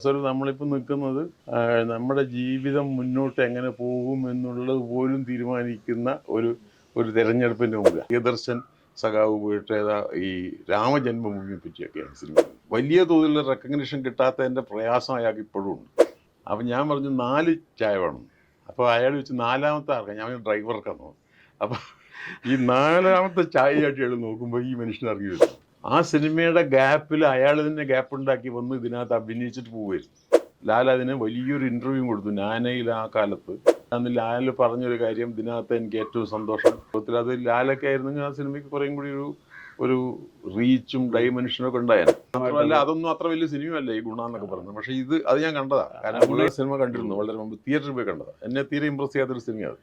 നമ്മളിപ്പോൾ നിൽക്കുന്നത് നമ്മുടെ ജീവിതം മുന്നോട്ട് എങ്ങനെ പോകും എന്നുള്ളത് പോലും തീരുമാനിക്കുന്ന ഒരു തെരഞ്ഞെടുപ്പിൻ്റെ മുമ്പിൽ പ്രിയദർശൻ സഖാവ് പോയിട്ട് ഈ രാമജന്മഭൂമിയെ പറ്റിയൊക്കെയാണ് സിനിമ. വലിയ തോതിലുള്ള റെക്കഗ്നിഷൻ കിട്ടാത്തതിൻ്റെ പ്രയാസം അയാൾക്ക് ഇപ്പോഴും ഉണ്ട്. അപ്പം ഞാൻ പറഞ്ഞു 4 ചായ വേണം. അപ്പോൾ അയാൾ വെച്ച് 4ാമത്തെ ആർക്കാം, ഞാൻ ഡ്രൈവർക്കാണ് നോക്കും. അപ്പം ഈ 4ാമത്തെ ചായയായിട്ട് അയാൾ നോക്കുമ്പോൾ ഈ മനുഷ്യൻ ഇറങ്ങി വരും. ആ സിനിമയുടെ ഗ്യാപ്പിൽ അയാൾ തന്നെ ഗ്യാപ്പ് ഉണ്ടാക്കി വന്ന് ഇതിനകത്ത് അഭിനയിച്ചിട്ട് പോവുമായിരുന്നു. ലാൽ അതിന് വലിയൊരു ഇൻ്റർവ്യൂ കൊടുത്തു നാനയിൽ. ആ കാലത്ത് അന്ന് ലാൽ പറഞ്ഞൊരു കാര്യം, ഇതിനകത്ത് എനിക്ക് ഏറ്റവും സന്തോഷം, അത് ലാലൊക്കെ ആയിരുന്നെങ്കിൽ ആ സിനിമയ്ക്ക് കുറേയും കൂടി ഒരു റീച്ചും ഡൈമെൻഷനും ഒക്കെ ഉണ്ടായിരുന്നു. മാത്രമല്ല അതൊന്നും അത്ര വലിയ സിനിമയല്ല ഈ ഗുണ എന്നൊക്കെ പറയുന്നത്. പക്ഷേ അത് ഞാൻ കണ്ടതാണ്. കാരണം ഗുണ സിനിമ കണ്ടിരുന്നു വളരെ മുമ്പ്, തിയേറ്ററിൽ പോയി കണ്ടതാണ്. എന്നെ തീരെ ഇമ്പ്രസ് ചെയ്യാത്തൊരു സിനിമയാണ്.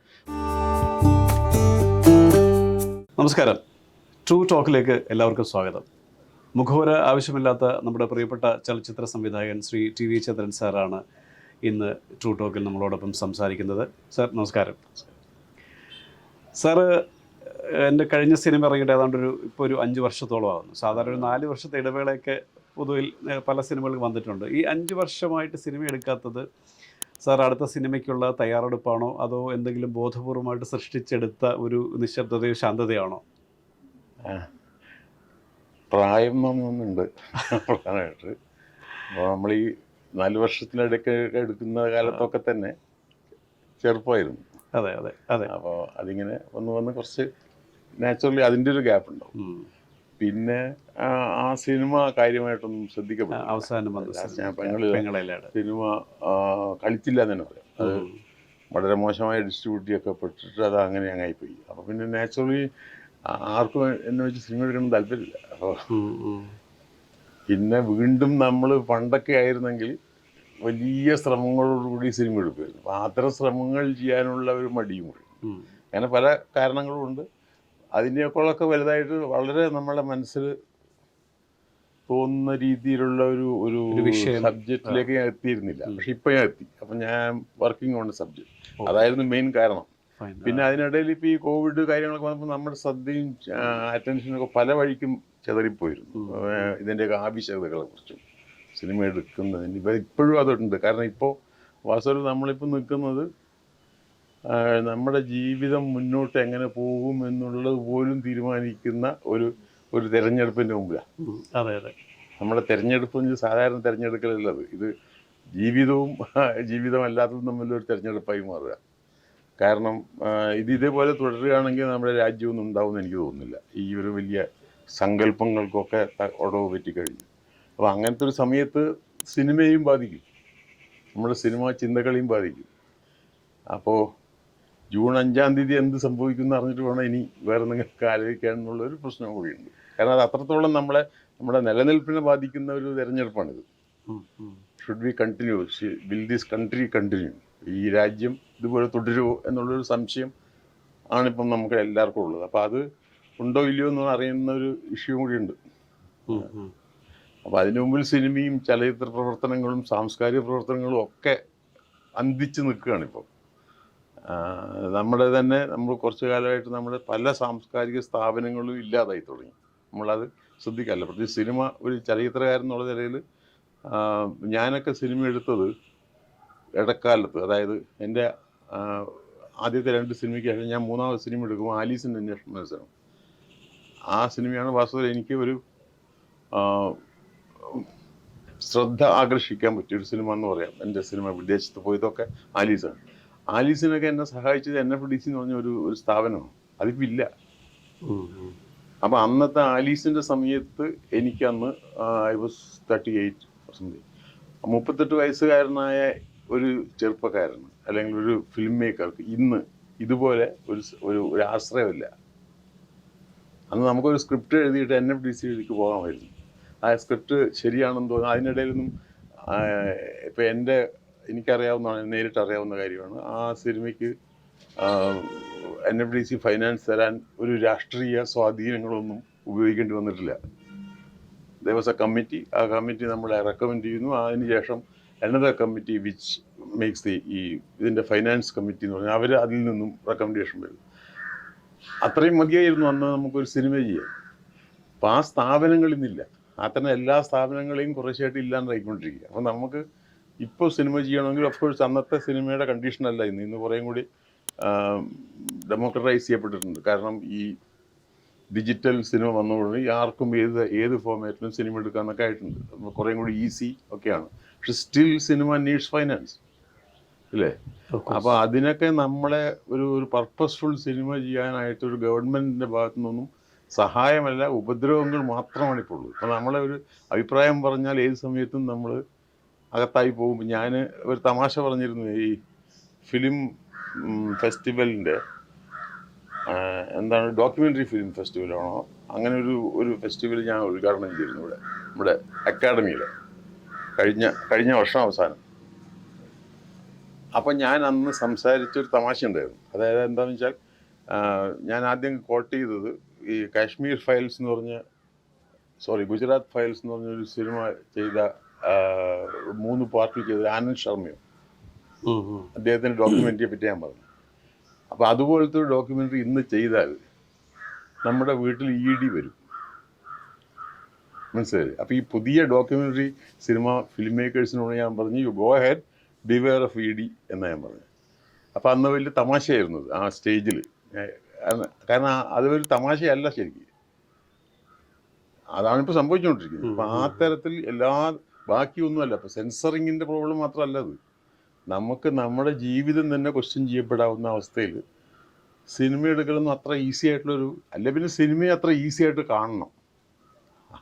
നമസ്കാരം, ട്രൂ ടോക്കിലേക്ക് എല്ലാവർക്കും സ്വാഗതം. മുഖവുര ആവശ്യമില്ലാത്ത നമ്മുടെ പ്രിയപ്പെട്ട ചലച്ചിത്ര സംവിധായകൻ ശ്രീ TV ചന്ദ്രൻ സാറാണ് ഇന്ന് ട്രൂ ടോക്കിൽ നമ്മളോടൊപ്പം സംസാരിക്കുന്നത്. സാർ നമസ്കാരം. സാറ് എൻ്റെ കഴിഞ്ഞ സിനിമ ഇറങ്ങിയിട്ട് ഏതാണ്ട് ഇപ്പോൾ ഒരു 5 വർഷത്തോളം ആകുന്നു. സാധാരണ ഒരു 4 വർഷത്തെ ഇടവേളയൊക്കെ പൊതുവിൽ പല സിനിമകൾ വന്നിട്ടുണ്ട്. ഈ 5 വർഷമായിട്ട് സിനിമ എടുക്കാത്തത് സാർ അടുത്ത സിനിമയ്ക്കുള്ള തയ്യാറെടുപ്പാണോ, അതോ എന്തെങ്കിലും ബോധപൂർവമായിട്ട് സൃഷ്ടിച്ചെടുത്ത ഒരു നിശബ്ദതയോ ശാന്തതയാണോ? പ്രായം ഒന്നുണ്ട് പ്രധാനമായിട്ട്. അപ്പോൾ നമ്മൾ ഈ 4 വർഷത്തിനിടയ്ക്ക് എടുക്കുന്ന കാലത്തൊക്കെ തന്നെ ചെറുപ്പമായിരുന്നു. അതെ അതെ അതെ. അപ്പോൾ അതിങ്ങനെ വന്ന് കുറച്ച് നാച്ചുറലി അതിൻ്റെ ഒരു ഗ്യാപ്പ് ഉണ്ടാവും. പിന്നെ ആ സിനിമ കാര്യമായിട്ടൊന്നും ശ്രദ്ധിക്കപ്പെട്ടു. അവസാനം സിനിമ കളിച്ചില്ല എന്ന് തന്നെ പറയാം. അത് വളരെ മോശമായി ഡിസ്ട്രിബ്യൂട്ടൊക്കെ പെട്ടിട്ട് അത് അങ്ങനെ അങ്ങായിപ്പോയി. അപ്പോൾ പിന്നെ നാച്ചുറലി ആർക്കും എന്നെ വെച്ച് സിനിമ എടുക്കണം താല്പര്യമില്ല. അപ്പോൾ പിന്നെ വീണ്ടും നമ്മൾ പണ്ടൊക്കെ ആയിരുന്നെങ്കിൽ വലിയ ശ്രമങ്ങളോടുകൂടി സിനിമ എടുക്കുമായിരുന്നു. അപ്പോൾ അത്തരം ശ്രമങ്ങൾ ചെയ്യാനുള്ള ഒരു മടിയും കൂടി. അങ്ങനെ പല കാരണങ്ങളുമുണ്ട്. അതിൻ്റെയൊക്കെ വലുതായിട്ട് വളരെ നമ്മുടെ മനസ്സിൽ തോന്നുന്ന രീതിയിലുള്ള ഒരു സബ്ജക്റ്റിലേക്ക് ഞാൻ എത്തിയിരുന്നില്ല. പക്ഷെ ഇപ്പം ഞാൻ എത്തി. അപ്പം ഞാൻ വർക്കിംഗ് ഓൺ സബ്ജക്റ്റ്, അതായിരുന്നു മെയിൻ കാരണം. പിന്നെ അതിനിടയിൽ ഇപ്പോൾ ഈ കോവിഡ് കാര്യങ്ങളൊക്കെ വന്നപ്പോൾ നമ്മുടെ ശ്രദ്ധയും അറ്റൻഷനൊക്കെ പല വഴിക്കും ചെതറിപ്പോയിരുന്നു. ഇതിൻ്റെയൊക്കെ ആവശ്യകതകളെ കുറിച്ചും സിനിമ എടുക്കുന്നതിന് ഇപ്പോഴും അതുണ്ട്. കാരണം ഇപ്പോൾ വാസ്തവത്തിൽ നമ്മളിപ്പോൾ നിൽക്കുന്നത് നമ്മുടെ ജീവിതം മുന്നോട്ട് എങ്ങനെ പോകും എന്നുള്ളത് പോലും തീരുമാനിക്കുന്ന ഒരു തെരഞ്ഞെടുപ്പിൻ്റെ മുമ്പിലാണ്. അതെ അതെ. നമ്മുടെ തെരഞ്ഞെടുപ്പ് സാധാരണ തെരഞ്ഞെടുക്കലുള്ളത് ഇത് ജീവിതമല്ലാത്തതും തമ്മിലൊരു തെരഞ്ഞെടുപ്പായി മാറുക. കാരണം ഇതേപോലെ തുടരുകയാണെങ്കിൽ നമ്മുടെ രാജ്യമൊന്നും ഉണ്ടാവുമെന്ന് എനിക്ക് തോന്നുന്നില്ല. ഈ ഒരു വലിയ സങ്കല്പങ്ങൾക്കൊക്കെ ഒടവ് പറ്റിക്കഴിഞ്ഞു. അപ്പോൾ അങ്ങനത്തെ ഒരു സമയത്ത് സിനിമയും ബാധിക്കും, നമ്മുടെ സിനിമ ചിന്തകളെയും ബാധിക്കും. അപ്പോൾ ജൂൺ 5-ാം തീയതി എന്ത് സംഭവിക്കുമെന്ന് അറിഞ്ഞിട്ട് വേണം ഇനി വേറെ നിങ്ങൾക്ക് ആലോചിക്കാനുള്ളൊരു പ്രശ്നം കൂടിയുണ്ട്. കാരണം അത് അത്രത്തോളം നമ്മുടെ നിലനിൽപ്പിനെ ബാധിക്കുന്ന ഒരു തെരഞ്ഞെടുപ്പാണിത്. Should we continue, will this country continue, ഈ രാജ്യം ഇതുപോലെ തുടരുമോ എന്നുള്ളൊരു സംശയം ആണിപ്പം നമുക്ക് എല്ലാവർക്കും ഉള്ളത്. അപ്പോൾ അത് ഉണ്ടോ ഇല്ലയോ എന്ന് അറിയുന്ന ഒരു ഇഷ്യൂ കൂടിയുണ്ട്. അപ്പോൾ അതിനു മുമ്പിൽ സിനിമയും ചലച്ചിത്ര പ്രവർത്തനങ്ങളും സാംസ്കാരിക പ്രവർത്തനങ്ങളും ഒക്കെ അന്തിച്ച് നിൽക്കുകയാണിപ്പോൾ. നമ്മൾ കുറച്ച് കാലമായിട്ട് നമ്മുടെ പല സാംസ്കാരിക സ്ഥാപനങ്ങളും ഇല്ലാതായി തുടങ്ങി. നമ്മളത് ശ്രദ്ധിക്കാറില്ല. പ്രത്യേകിച്ച് സിനിമ ഒരു ചലച്ചിത്രകാരൻ എന്നുള്ള നിലയിൽ ഞാനൊക്കെ സിനിമ എടുത്തത് ഇടക്കാലത്ത്, അതായത് എൻ്റെ ആദ്യത്തെ 2 സിനിമയ്ക്ക് ശേഷം ഞാൻ 3ാമത് സിനിമ എടുക്കുമ്പോൾ ആലീസിൻ്റെ അന്വേഷണ മത്സരം. ആ സിനിമയാണ് വാസ്തവത്തിൽ എനിക്ക് ഒരു ശ്രദ്ധ ആകർഷിക്കാൻ പറ്റിയൊരു സിനിമ എന്ന് പറയാം. എൻ്റെ സിനിമ വിദേശത്ത് പോയതൊക്കെ ആലീസാണ്. ആലീസിനൊക്കെ എന്നെ സഹായിച്ചത് NFDC എന്ന് പറഞ്ഞ ഒരു സ്ഥാപനമാണ്. അതിപ്പോൾ ഇല്ല. അപ്പോൾ അന്നത്തെ ആലീസിൻ്റെ സമയത്ത് എനിക്കന്ന് ഐ വാസ് 38 38 വയസ്സുകാരനായ ഒരു ചെറുപ്പക്കാരന് അല്ലെങ്കിൽ ഒരു ഫിലിം മേക്കർക്ക് ഇന്ന് ഇതുപോലെ ഒരു ആശ്രയമില്ല. അന്ന് നമുക്കൊരു സ്ക്രിപ്റ്റ് എഴുതിയിട്ട് NFDCയിലേക്ക് പോകാമായിരുന്നു. ആ സ്ക്രിപ്റ്റ് ശരിയാണെന്ന് തോന്നുന്നു. അതിനിടയിലൊന്നും ഇപ്പോൾ നേരിട്ട് അറിയാവുന്ന കാര്യമാണ്, ആ സിനിമയ്ക്ക് NFDC ഫൈനാൻസ് തരാൻ ഒരു രാഷ്ട്രീയ സ്വാധീനങ്ങളൊന്നും ഉപയോഗിക്കേണ്ടി വന്നിട്ടില്ല. there was a കമ്മിറ്റി, ആ കമ്മിറ്റി നമ്മളെ റെക്കമെൻഡ് ചെയ്യുന്നു. അതിനുശേഷം another കമ്മിറ്റി വിച്ച് മേക്സ് ഇതിൻ്റെ ഫൈനാൻസ് കമ്മിറ്റി എന്ന് പറഞ്ഞാൽ അവർ അതിൽ നിന്നും റെക്കമെൻഡേഷൻ വരും. അത്രയും മതിയായിരുന്നു അന്ന് നമുക്കൊരു സിനിമ ചെയ്യാൻ. അപ്പോൾ ആ സ്ഥാപനങ്ങൾ ഇന്നില്ല. അത്തരം എല്ലാ സ്ഥാപനങ്ങളെയും കുറച്ചായിട്ട് ഇല്ലാണ്ടായിക്കൊണ്ടിരിക്കുക. അപ്പോൾ നമുക്ക് ഇപ്പോൾ സിനിമ ചെയ്യണമെങ്കിൽ ഓഫ് കോഴ്സ് അന്നത്തെ സിനിമയുടെ കണ്ടീഷനല്ല ഇന്ന് കുറേയും കൂടി ഡെമോക്രറ്റൈസ് ചെയ്യപ്പെട്ടിട്ടുണ്ട്. കാരണം ഈ ഡിജിറ്റൽ സിനിമ വന്നതോടെ ആർക്കും ഏത് ഫോർമാറ്റിലും സിനിമ എടുക്കാമെന്നൊക്കെ ആയിട്ടുണ്ട്. കുറേയും കൂടി ഈസി ഒക്കെയാണ്. പക്ഷെ സ്റ്റിൽ സിനിമ നീഡ്സ് ഫൈനാൻസ് ഇല്ലേ? അപ്പോൾ അതിനൊക്കെ നമ്മളെ ഒരു പർപ്പസ്ഫുൾ സിനിമ ചെയ്യാനായിട്ട് ഒരു ഗവൺമെൻറ്റിൻ്റെ ഭാഗത്തു നിന്നൊന്നും സഹായമല്ല, ഉപദ്രവങ്ങൾ മാത്രമാണ് ഇപ്പോൾ ഉള്ളത്. അപ്പോൾ നമ്മളെ ഒരു അഭിപ്രായം പറഞ്ഞാൽ ഏത് സമയത്തും നമ്മൾ അകത്തായി പോകും. ഞാൻ ഒരു തമാശ പറഞ്ഞിരുന്നു, ഈ ഫിലിം ഫെസ്റ്റിവലിൻ്റെ എന്താണ് ഡോക്യുമെൻ്ററി ഫിലിം ഫെസ്റ്റിവലാണോ അങ്ങനെ ഒരു ഫെസ്റ്റിവൽ ഞാൻ ഉദ്ഘാടനം ചെയ്തിരുന്നു നമ്മുടെ അക്കാഡമിയിൽ കഴിഞ്ഞ വർഷം അവസാനം. അപ്പം ഞാൻ അന്ന് സംസാരിച്ചൊരു തമാശ ഉണ്ടായിരുന്നു. അതായത് എന്താണെന്ന് വെച്ചാൽ ഞാൻ ആദ്യം കോട്ട് ചെയ്തത് ഈ കാശ്മീർ ഫയൽസ് എന്ന് പറഞ്ഞ ഗുജറാത്ത് ഫയൽസ് എന്ന് പറഞ്ഞൊരു സിനിമ ചെയ്ത 3 പാർട്ടിൽ ചെയ്ത ആനന്ദ് ശർമ്മയോ അദ്ദേഹത്തിൻ്റെ ഡോക്യുമെൻ്ററിയെ പറ്റി ഞാൻ പറഞ്ഞു. അപ്പോൾ അതുപോലത്തെ ഒരു ഡോക്യുമെൻ്ററി ഇന്ന് ചെയ്താൽ നമ്മുടെ വീട്ടിൽ ED വരും, മനസ്സിലായി? അപ്പോൾ ഈ പുതിയ ഡോക്യുമെൻ്ററി ഫിലിം മേക്കേഴ്സിനോട് ഞാൻ പറഞ്ഞു, you go head beware of ED എന്നാണ് ഞാൻ പറഞ്ഞത്. അപ്പോൾ അന്ന് വലിയ തമാശയായിരുന്നു ആ സ്റ്റേജിൽ. കാരണം അതൊരു തമാശയല്ല ശരിക്കും, അതാണിപ്പോൾ സംഭവിച്ചുകൊണ്ടിരിക്കുന്നത്. അപ്പോൾ ആ തരത്തിൽ ബാക്കിയൊന്നുമല്ല. ഇപ്പോൾ സെൻസറിങ്ങിൻ്റെ പ്രോബ്ലം മാത്രമല്ല അത്, നമുക്ക് നമ്മുടെ ജീവിതം തന്നെ ക്വസ്റ്റ്യൻ ചെയ്യപ്പെടാവുന്ന അവസ്ഥയിൽ സിനിമ എടുക്കലൊന്നും അത്ര ഈസി ആയിട്ടുള്ളൊരു അല്ല. പിന്നെ സിനിമയെ അത്ര ഈസി ആയിട്ട് കാണണം.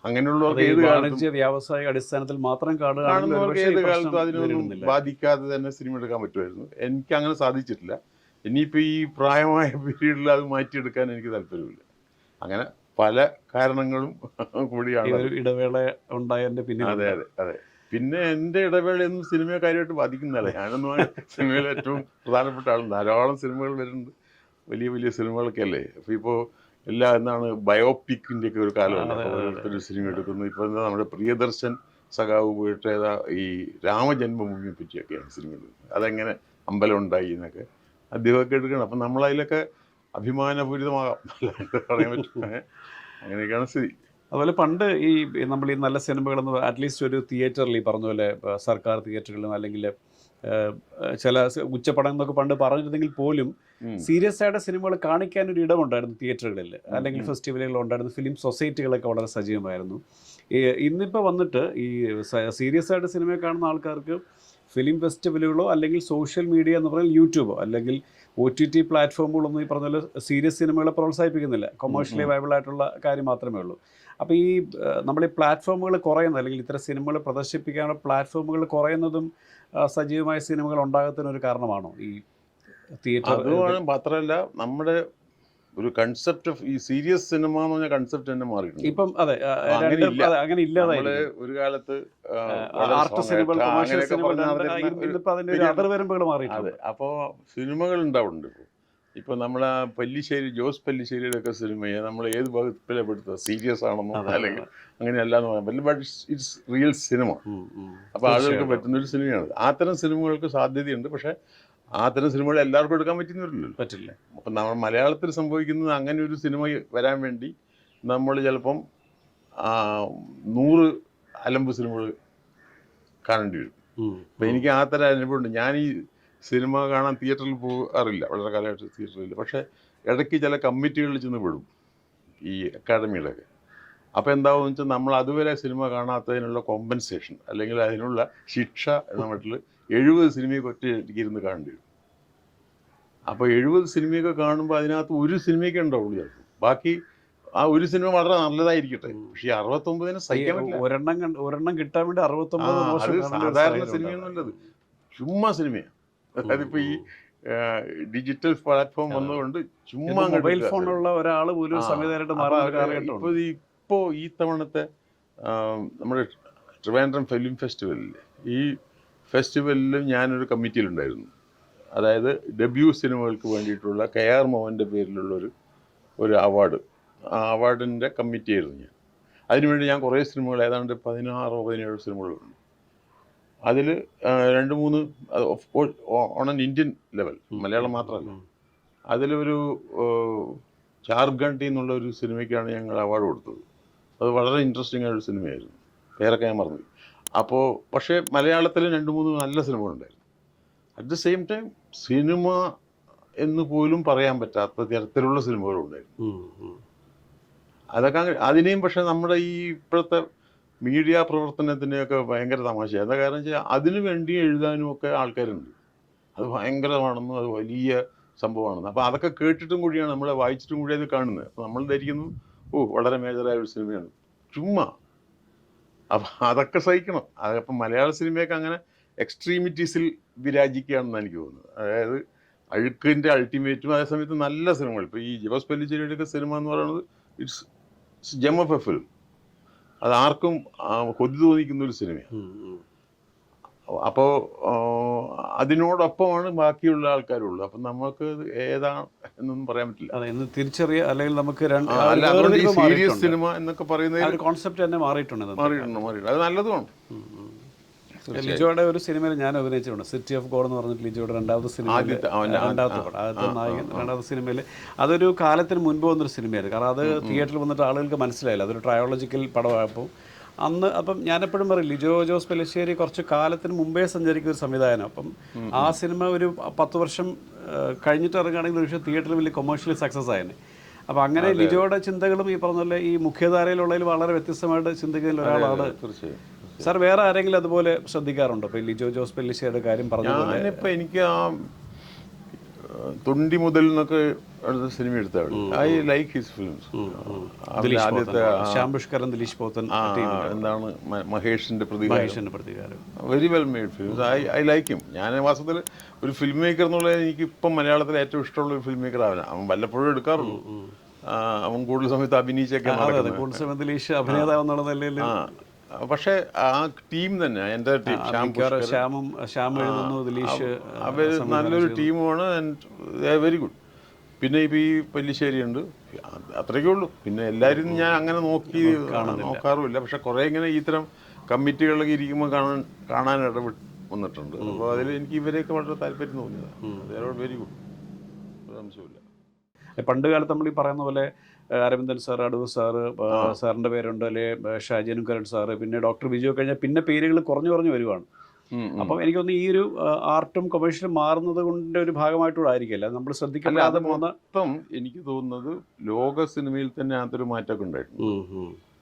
അങ്ങനെയുള്ളവർക്ക് ഏത് കാലത്തും വ്യാവസായിക അടിസ്ഥാനത്തിൽ മാത്രം കാണുന്നവർക്ക് ഏത് കാലത്തും അതിനൊന്നും ബാധിക്കാതെ തന്നെ സിനിമ എടുക്കാൻ പറ്റുമായിരുന്നു. എനിക്ക് അങ്ങനെ സാധിച്ചിട്ടില്ല. ഇനിയിപ്പോൾ ഈ പ്രായമായ പീരീഡിൽ അത് മാറ്റിയെടുക്കാൻ എനിക്ക് താല്പര്യമില്ല. അങ്ങനെ പല കാരണങ്ങളും കൂടിയാണ് ഇടവേള ഉണ്ടായതിൻ്റെ പിന്നെ. അതെ അതെ അതെ. പിന്നെ എൻ്റെ ഇടവേളയൊന്നും സിനിമയെ കാര്യമായിട്ട് ബാധിക്കുന്നതല്ല. ഞാനൊന്നും സിനിമയിൽ ഏറ്റവും പ്രധാനപ്പെട്ട ആളും. ധാരാളം സിനിമകൾ വരുന്നുണ്ട്, വലിയ വലിയ സിനിമകളൊക്കെ അല്ലേ. അപ്പോൾ ഇപ്പോൾ എന്താണ് ബയോപിക്കിൻ്റെ ഒക്കെ ഒരു കാലമല്ല. ഓരോരുത്തർ സിനിമ എടുക്കുന്നു. ഇപ്പോൾ എന്താ നമ്മുടെ പ്രിയദർശൻ സഖാവ് പോയിട്ട് ഈ രാമജന്മഭൂമിയെ പറ്റിയൊക്കെയാണ് സിനിമ എടുക്കുന്നത്. അതെങ്ങനെ അമ്പലം ഉണ്ടായി എന്നൊക്കെ അദ്ദേഹമൊക്കെ എടുക്കണം. അപ്പം നമ്മളതിലൊക്കെ അഭിമാനപൂരിതമാകാം, അല്ലാണ്ട് പറയാൻ പറ്റും. അങ്ങനെയൊക്കെയാണ് സ്ഥിതി. അതുപോലെ പണ്ട് നമ്മൾ ഈ നല്ല സിനിമകളെന്ന് അറ്റ്ലീസ്റ്റ് ഒരു തിയേറ്ററിൽ ഈ പറഞ്ഞ പോലെ സർക്കാർ തിയേറ്ററുകളിലും അല്ലെങ്കിൽ ചില ഉച്ചപ്പടം എന്നൊക്കെ പണ്ട് പറഞ്ഞിരുന്നെങ്കിൽ പോലും സീരിയസ് ആയിട്ട് സിനിമകൾ കാണിക്കാൻ ഒരു ഇടമുണ്ടായിരുന്നു തിയേറ്ററുകളിൽ, അല്ലെങ്കിൽ ഫെസ്റ്റിവലുകൾ ഉണ്ടായിരുന്നു. ഫിലിം സൊസൈറ്റികളൊക്കെ വളരെ സജീവമായിരുന്നു. ഇന്നിപ്പോൾ വന്നിട്ട് ഈ സീരിയസ് ആയിട്ട് സിനിമ കാണുന്ന ആൾക്കാർക്ക് ഫിലിം ഫെസ്റ്റിവലുകളോ അല്ലെങ്കിൽ സോഷ്യൽ മീഡിയ എന്ന് പറഞ്ഞാൽ യൂട്യൂബോ അല്ലെങ്കിൽ OTT പ്ലാറ്റ്ഫോമുകളൊന്നും ഈ പറഞ്ഞ പോലെ സീരിയസ് സിനിമകളെ പ്രോത്സാഹിപ്പിക്കുന്നില്ല. കൊമേഴ്ഷ്യലി വയബിൾ ആയിട്ടുള്ള കാര്യം മാത്രമേ ഉള്ളൂ. അപ്പോൾ ഈ നമ്മൾ ഈ പ്ലാറ്റ്ഫോമുകൾ കുറയുന്നത് അല്ലെങ്കിൽ ഇത്തരം സിനിമകൾ പ്രദർശിപ്പിക്കാനുള്ള പ്ലാറ്റ്ഫോമുകൾ കുറയുന്നതും സജീവമായ സിനിമകൾ ഉണ്ടാകത്തിനൊരു കാരണമാണോ ഈ തിയേറ്റർ? അതുമാണ്. മാത്രമല്ല നമ്മുടെ ഒരു കൺസെപ്റ്റ് ഓഫ് ഈ സീരിയസ് സിനിമ എന്ന് പറഞ്ഞ കൺസെപ്റ്റ് തന്നെ മാറിയിട്ടുണ്ട് ഇപ്പം. അതെ, അങ്ങനെ ഇല്ലാതെ ഒരു കാലത്ത് ആർട്ട് സിനിമകൾ, കൊമേഴ്ഷ്യൽ സിനിമകൾ അതിർവരമ്പുകൾ മാറിയിട്ടുണ്ട്. അപ്പോൾ സിനിമകൾ ഉണ്ടാവുന്നുണ്ട്. ഇപ്പോൾ നമ്മളെ ജോസ് പല്ലിശ്ശേരിയുടെ ഒക്കെ സിനിമയെ നമ്മൾ ഏത് വകുപ്പിലെപ്പെടുത്തുക, സീരിയസ് ആണെന്നോ അല്ലെങ്കിൽ അങ്ങനെയല്ല എന്ന് പറയാൻ പറ്റില്ല. But it's real cinema. അപ്പോൾ ആളുകൾക്ക് പറ്റുന്നൊരു സിനിമയാണ്. അത്തരം സിനിമകൾക്ക് സാധ്യതയുണ്ട്. പക്ഷേ അത്തരം സിനിമകൾ എല്ലാവർക്കും എടുക്കാൻ പറ്റില്ല. അപ്പം നമ്മൾ മലയാളത്തിൽ സംഭവിക്കുന്നത് അങ്ങനെ ഒരു സിനിമ വരാൻ വേണ്ടി നമ്മൾ ചിലപ്പം 100 അലമ്പ് സിനിമകൾ കാണേണ്ടി വരും. അപ്പം എനിക്ക് ആ തരം അനുഭവമുണ്ട്. ഞാൻ ഈ സിനിമ കാണാൻ തിയേറ്ററിൽ പോകാറില്ല, വളരെ കാലമായിട്ട് തിയേറ്ററിൽ. പക്ഷേ ഇടയ്ക്ക് ചില കമ്മിറ്റികളിൽ ചെന്ന് പെടും ഈ അക്കാഡമിയിലൊക്കെ. അപ്പോൾ എന്താണെന്ന് വെച്ചാൽ നമ്മൾ അതുവരെ സിനിമ കാണാത്തതിനുള്ള കോമ്പൻസേഷൻ അല്ലെങ്കിൽ അതിനുള്ള ശിക്ഷ എന്ന മട്ടിൽ 70 സിനിമയൊക്കെ ഒറ്റയ്ക്ക് ഇരുന്ന് കാണേണ്ടി വരും. അപ്പോൾ 70 സിനിമയൊക്കെ കാണുമ്പോൾ അതിനകത്ത് ഒരു സിനിമയൊക്കെ ഉണ്ടാവുള്ളൂ ചിലപ്പോൾ. ബാക്കി ആ ഒരു സിനിമ വളരെ നല്ലതായിരിക്കട്ടെ, പക്ഷേ 69 സഹിക്കാൻ പറ്റില്ല. ഒരെണ്ണം കിട്ടാൻ വേണ്ടി 69 അത് സാധാരണ സിനിമയൊന്നുമല്ലത്, ചുമ്മാ സിനിമയാണ്. അതിപ്പോൾ ഈ ഡിജിറ്റൽ പ്ലാറ്റ്ഫോം വന്നതുകൊണ്ട് ചുമ്മാ മൊബൈൽ ഫോണുള്ള ഒരാൾ ഒരു സംവിധാനമായിട്ട് മാറുന്ന. ഇപ്പോൾ ഈ തവണത്തെ നമ്മുടെ ട്രിവാൻഡ്രം ഫിലിം ഫെസ്റ്റിവലിൽ ഈ ഫെസ്റ്റിവലിൽ ഞാനൊരു കമ്മിറ്റിയിലുണ്ടായിരുന്നു. അതായത് ഡെബ്യൂ സിനിമകൾക്ക് വേണ്ടിയിട്ടുള്ള KR മോഹൻ്റെ പേരിലുള്ളൊരു അവാർഡ്, ആ അവാർഡിൻ്റെ കമ്മിറ്റിയായിരുന്നു ഞാൻ. അതിനുവേണ്ടി ഞാൻ കുറേ സിനിമകൾ, ഏതാണ്ട് 16-17 സിനിമകളുണ്ട്. അതിൽ 2-3 on an Indian level, Malayalam മാത്രമല്ല. അതിലൊരു ജാർഖണ്ഡിൽ നിന്നുള്ള ഒരു സിനിമയ്ക്കാണ് ഞങ്ങൾ അവാർഡ് കൊടുത്തത്. അത് വളരെ ഇൻട്രസ്റ്റിംഗ് ആയൊരു സിനിമയായിരുന്നു. പേരൊക്കെ ഞാൻ മറന്നു. അപ്പോൾ പക്ഷേ മലയാളത്തിൽ 2-3 നല്ല സിനിമകളുണ്ടായിരുന്നു. At the same time cinema എന്ന് പോലും പറയാൻ പറ്റാത്ത തരത്തിലുള്ള സിനിമകളുണ്ടായിരുന്നു. അതൊക്കെ അതിനെയും പക്ഷേ നമ്മുടെ ഈ ഇപ്പോഴത്തെ മീഡിയ പ്രവർത്തനത്തിൻ്റെയൊക്കെ ഭയങ്കര തമാശയാണ്. എന്താ കാരണം വെച്ചാൽ അതിനു വേണ്ടി എഴുതാനും ഒക്കെ ആൾക്കാരുണ്ട്. അത് ഭയങ്കരമാണെന്നും അത് വലിയ സംഭവമാണെന്ന്. അപ്പോൾ അതൊക്കെ കേട്ടിട്ടും കൂടിയാണ്, നമ്മളെ വായിച്ചിട്ടും കൂടി അത് കാണുന്നത്. അപ്പോൾ നമ്മൾ ധരിക്കുന്നു വളരെ മേജറായ ഒരു സിനിമയാണ്. ചുമ്മാ. അപ്പം അതൊക്കെ സഹിക്കണം. അതപ്പം മലയാള സിനിമയൊക്കെ അങ്ങനെ എക്സ്ട്രീമിറ്റീസിൽ വിരാജിക്കുകയാണെന്ന് എനിക്ക് തോന്നുന്നത്. അതായത് അഴുക്കിൻ്റെ അൾട്ടിമേറ്റും അതേ സമയത്ത് നല്ല സിനിമകൾ. ഇപ്പോൾ ഈ ജോസ് പെല്ലിശ്ശേരിയുടെയൊക്കെ സിനിമ എന്ന് പറയുന്നത് it's gem of a film. അത് ആർക്കും കൊതി തോന്നിക്കുന്ന ഒരു സിനിമയാണ്. അപ്പോൾ അതിനോടൊപ്പമാണ് ബാക്കിയുള്ള ആൾക്കാരുള്ളൂ. അപ്പം നമുക്ക് ഏതാണ് എന്നൊന്നും പറയാൻ പറ്റില്ല. അതെ, ഇന്ന് തിരിച്ചറിയ അല്ലെങ്കിൽ നമുക്ക് അല്ല, അതുകൊണ്ട് ഈ സീരിയസ് സിനിമ എന്നൊക്കെ പറയുന്നത് കോൺസെപ്റ്റ് തന്നെ മാറിയിട്ടുണ്ട്. അത് നല്ലതുമാണ്. ലിജോയുടെ ഒരു സിനിമയിൽ ഞാൻ അഭിനയിച്ചിട്ടുണ്ട്, സിറ്റി ഓഫ് ഗോഡ് എന്ന് പറഞ്ഞിട്ട്. ലിജോയുടെ രണ്ടാമത്തെ സിനിമ, ആദ്യത്തെ നായകൻ, രണ്ടാമത്തെ സിനിമയിൽ. അതൊരു കാലത്തിന് മുൻപ് വന്നൊരു സിനിമയായിരുന്നു. കാരണം അത് തിയേറ്ററിൽ വന്നിട്ട് ആളുകൾക്ക് മനസ്സിലായില്ല, അതൊരു ട്രയോളജിക്കൽ പടമായപ്പോൾ അന്ന്. അപ്പം ഞാനെപ്പോഴും പറയും, ലിജോ ജോസ് പെല്ലിശ്ശേരി കുറച്ച് കാലത്തിന് മുമ്പേ സഞ്ചരിക്കുന്ന ഒരു സംവിധാനം. അപ്പം ആ സിനിമ ഒരു 10 വർഷം കഴിഞ്ഞിട്ട് ഇറങ്ങുകയാണെങ്കിൽ ഒരു പക്ഷേ തിയേറ്ററിൽ വലിയ കൊമേഴ്ഷ്യലി സക്സസ് ആയിരുന്നു. അപ്പോൾ അങ്ങനെ ലിജോയുടെ ചിന്തകളും ഈ പറഞ്ഞ പോലെ ഈ മുഖ്യധാരയിലുള്ളതിൽ വളരെ വ്യത്യസ്തമായിട്ട് ചിന്തിക്കുന്ന ഒരാളാണ്. സാർ വേറെ ആരെങ്കിലും അതുപോലെ ശ്രദ്ധിക്കാറുണ്ടോ? ഇപ്പോൾ ലിജോ ജോസ് പെല്ലിശ്ശേരിയുടെ കാര്യം പറഞ്ഞു. ഞാനിപ്പോൾ എനിക്ക് ആ തൊണ്ടി മുതൽ എന്നൊക്കെ അടുത്ത സിനിമ എടുത്താണ്. I like his films. ആദ്യത്തെ ശ്യാം പുഷ്കരൻ, ദിലീഷ് പോത്തൻ, എന്താണ് മഹേഷിന്റെ പ്രതികാരം, very well made films. I like him. ഞാൻ വാസ്തവത്തിൽ ഒരു ഫിലിം മേക്കർ എന്നുള്ളത് എനിക്ക് ഇപ്പം മലയാളത്തിൽ ഏറ്റവും ഇഷ്ടമുള്ള ഒരു ഫിലിം മേക്കർ അവനാണ്. അവൻ വല്ലപ്പോഴും എടുക്കാറുള്ളൂ. അവൻ കൂടുതൽ സമയത്ത് അഭിനയിച്ചൊക്കെ കൂടുതൽ സമയം ദിലീഷ് അഭിനേതാവ് എന്നുള്ള നിലയിൽ. പക്ഷേ ആ ടീം തന്നെ, എൻ്റെ ടീം, ശ്യാം എഴുതുന്നു, ദിലീഷ്, അവർ നല്ലൊരു ടീമുമാണ്. Very good. പിന്നെ ഇപ്പോൾ ഈ പെല്ലിശ്ശേരി ഉണ്ട്, അത്രയൊക്കെ ഉള്ളൂ. പിന്നെ എല്ലാവരും ഞാൻ അങ്ങനെ നോക്കാറുമില്ല. പക്ഷെ കുറേ ഇങ്ങനെ ഇത്തരം കമ്മിറ്റികളിലൊക്കെ ഇരിക്കുമ്പോൾ കാണാൻ വന്നിട്ടുണ്ട്. അപ്പോൾ അതിൽ എനിക്ക് ഇവരെയൊക്കെ വളരെ താല്പര്യം തോന്നിയതാണ്. വെരി ഗുഡ്, ഒരു അംശമില്ല. പണ്ട് കാലത്ത് നമ്മൾ ഈ പറയുന്ന പോലെ അരവിന്ദൻ സാർ, അടൂർ സാറ്, സാറിൻ്റെ പേരുണ്ട്, അല്ലെ ഷാജനുക്കരൻ സാറ്, പിന്നെ ഡോക്ടർ ബിജു കഴിഞ്ഞാൽ പിന്നെ പേരുകൾ കുറഞ്ഞു വരുവാണ്. അപ്പം എനിക്ക് തോന്നുന്നു ഈ ഒരു ആർട്ടും കൊമേഴ്ഷ്യലും മാറുന്നത് കൊണ്ട് ഒരു ഭാഗമായിട്ടുള്ള ആയിരിക്കില്ല നമ്മൾ ശ്രദ്ധിക്കാതെ മൊത്തം. എനിക്ക് തോന്നുന്നത് ലോക സിനിമയിൽ തന്നെ അതൊരു മാറ്റമൊക്കെ ഉണ്ടായിട്ടുണ്ട്.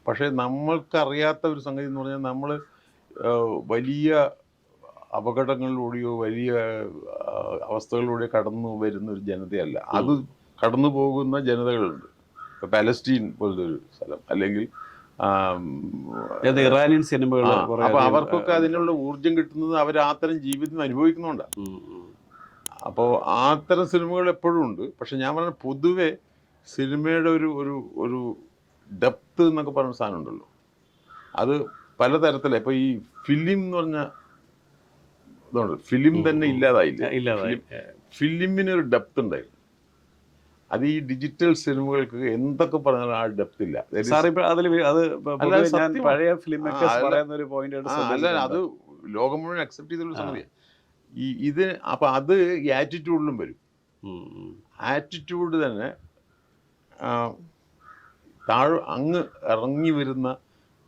പക്ഷേ നമ്മൾക്കറിയാത്ത ഒരു സംഗതി എന്ന് പറഞ്ഞാൽ, നമ്മൾ വലിയ അപകടങ്ങളിലൂടെയോ വലിയ അവസ്ഥകളിലൂടെയോ കടന്നു വരുന്ന ഒരു ജനതയല്ല. അത് കടന്നു പോകുന്ന ജനതകളുണ്ട്. ഇപ്പോൾ പാലസ്റ്റീൻ പോലത്തെ ഒരു സ്ഥലം, അല്ലെങ്കിൽ ഇറാനിയൻ സിനിമകൾ. അപ്പോൾ അവർക്കൊക്കെ അതിനുള്ള ഊർജം കിട്ടുന്നത് അവർ അത്തരം ജീവിതം അനുഭവിക്കുന്നുണ്ടാണ്. അപ്പോൾ അത്തരം സിനിമകൾ എപ്പോഴും ഉണ്ട്. പക്ഷെ ഞാൻ പറഞ്ഞ പൊതുവെ സിനിമയുടെ ഒരു ഡെപ്ത് എന്നൊക്കെ പറയുന്ന സാധനം ഉണ്ടല്ലോ, അത് പലതരത്തിലാണ്. ഇപ്പോൾ ഈ ഫിലിം എന്ന് പറഞ്ഞ ഇതുണ്ട്, ഫിലിം തന്നെ ഇല്ലാതായില്ല. ഫിലിമിനൊരു ഡെപ്ത് ഉണ്ടായിരുന്നു. അത് ഈ ഡിജിറ്റൽ സിനിമകൾക്ക് എന്തൊക്കെ പറഞ്ഞാലും ആ ഡെപ്ത് ഇല്ല. അല്ല, അത് ലോകം മുഴുവൻ അക്സെപ്റ്റ് ചെയ്തൊരു സംഗതിയാണ് ഇത്. അപ്പം അത് ഈ ആറ്റിറ്റ്യൂഡിലും വരും. ആറ്റിറ്റ്യൂഡ് തന്നെ അങ്ങ് ഇറങ്ങി വരുന്ന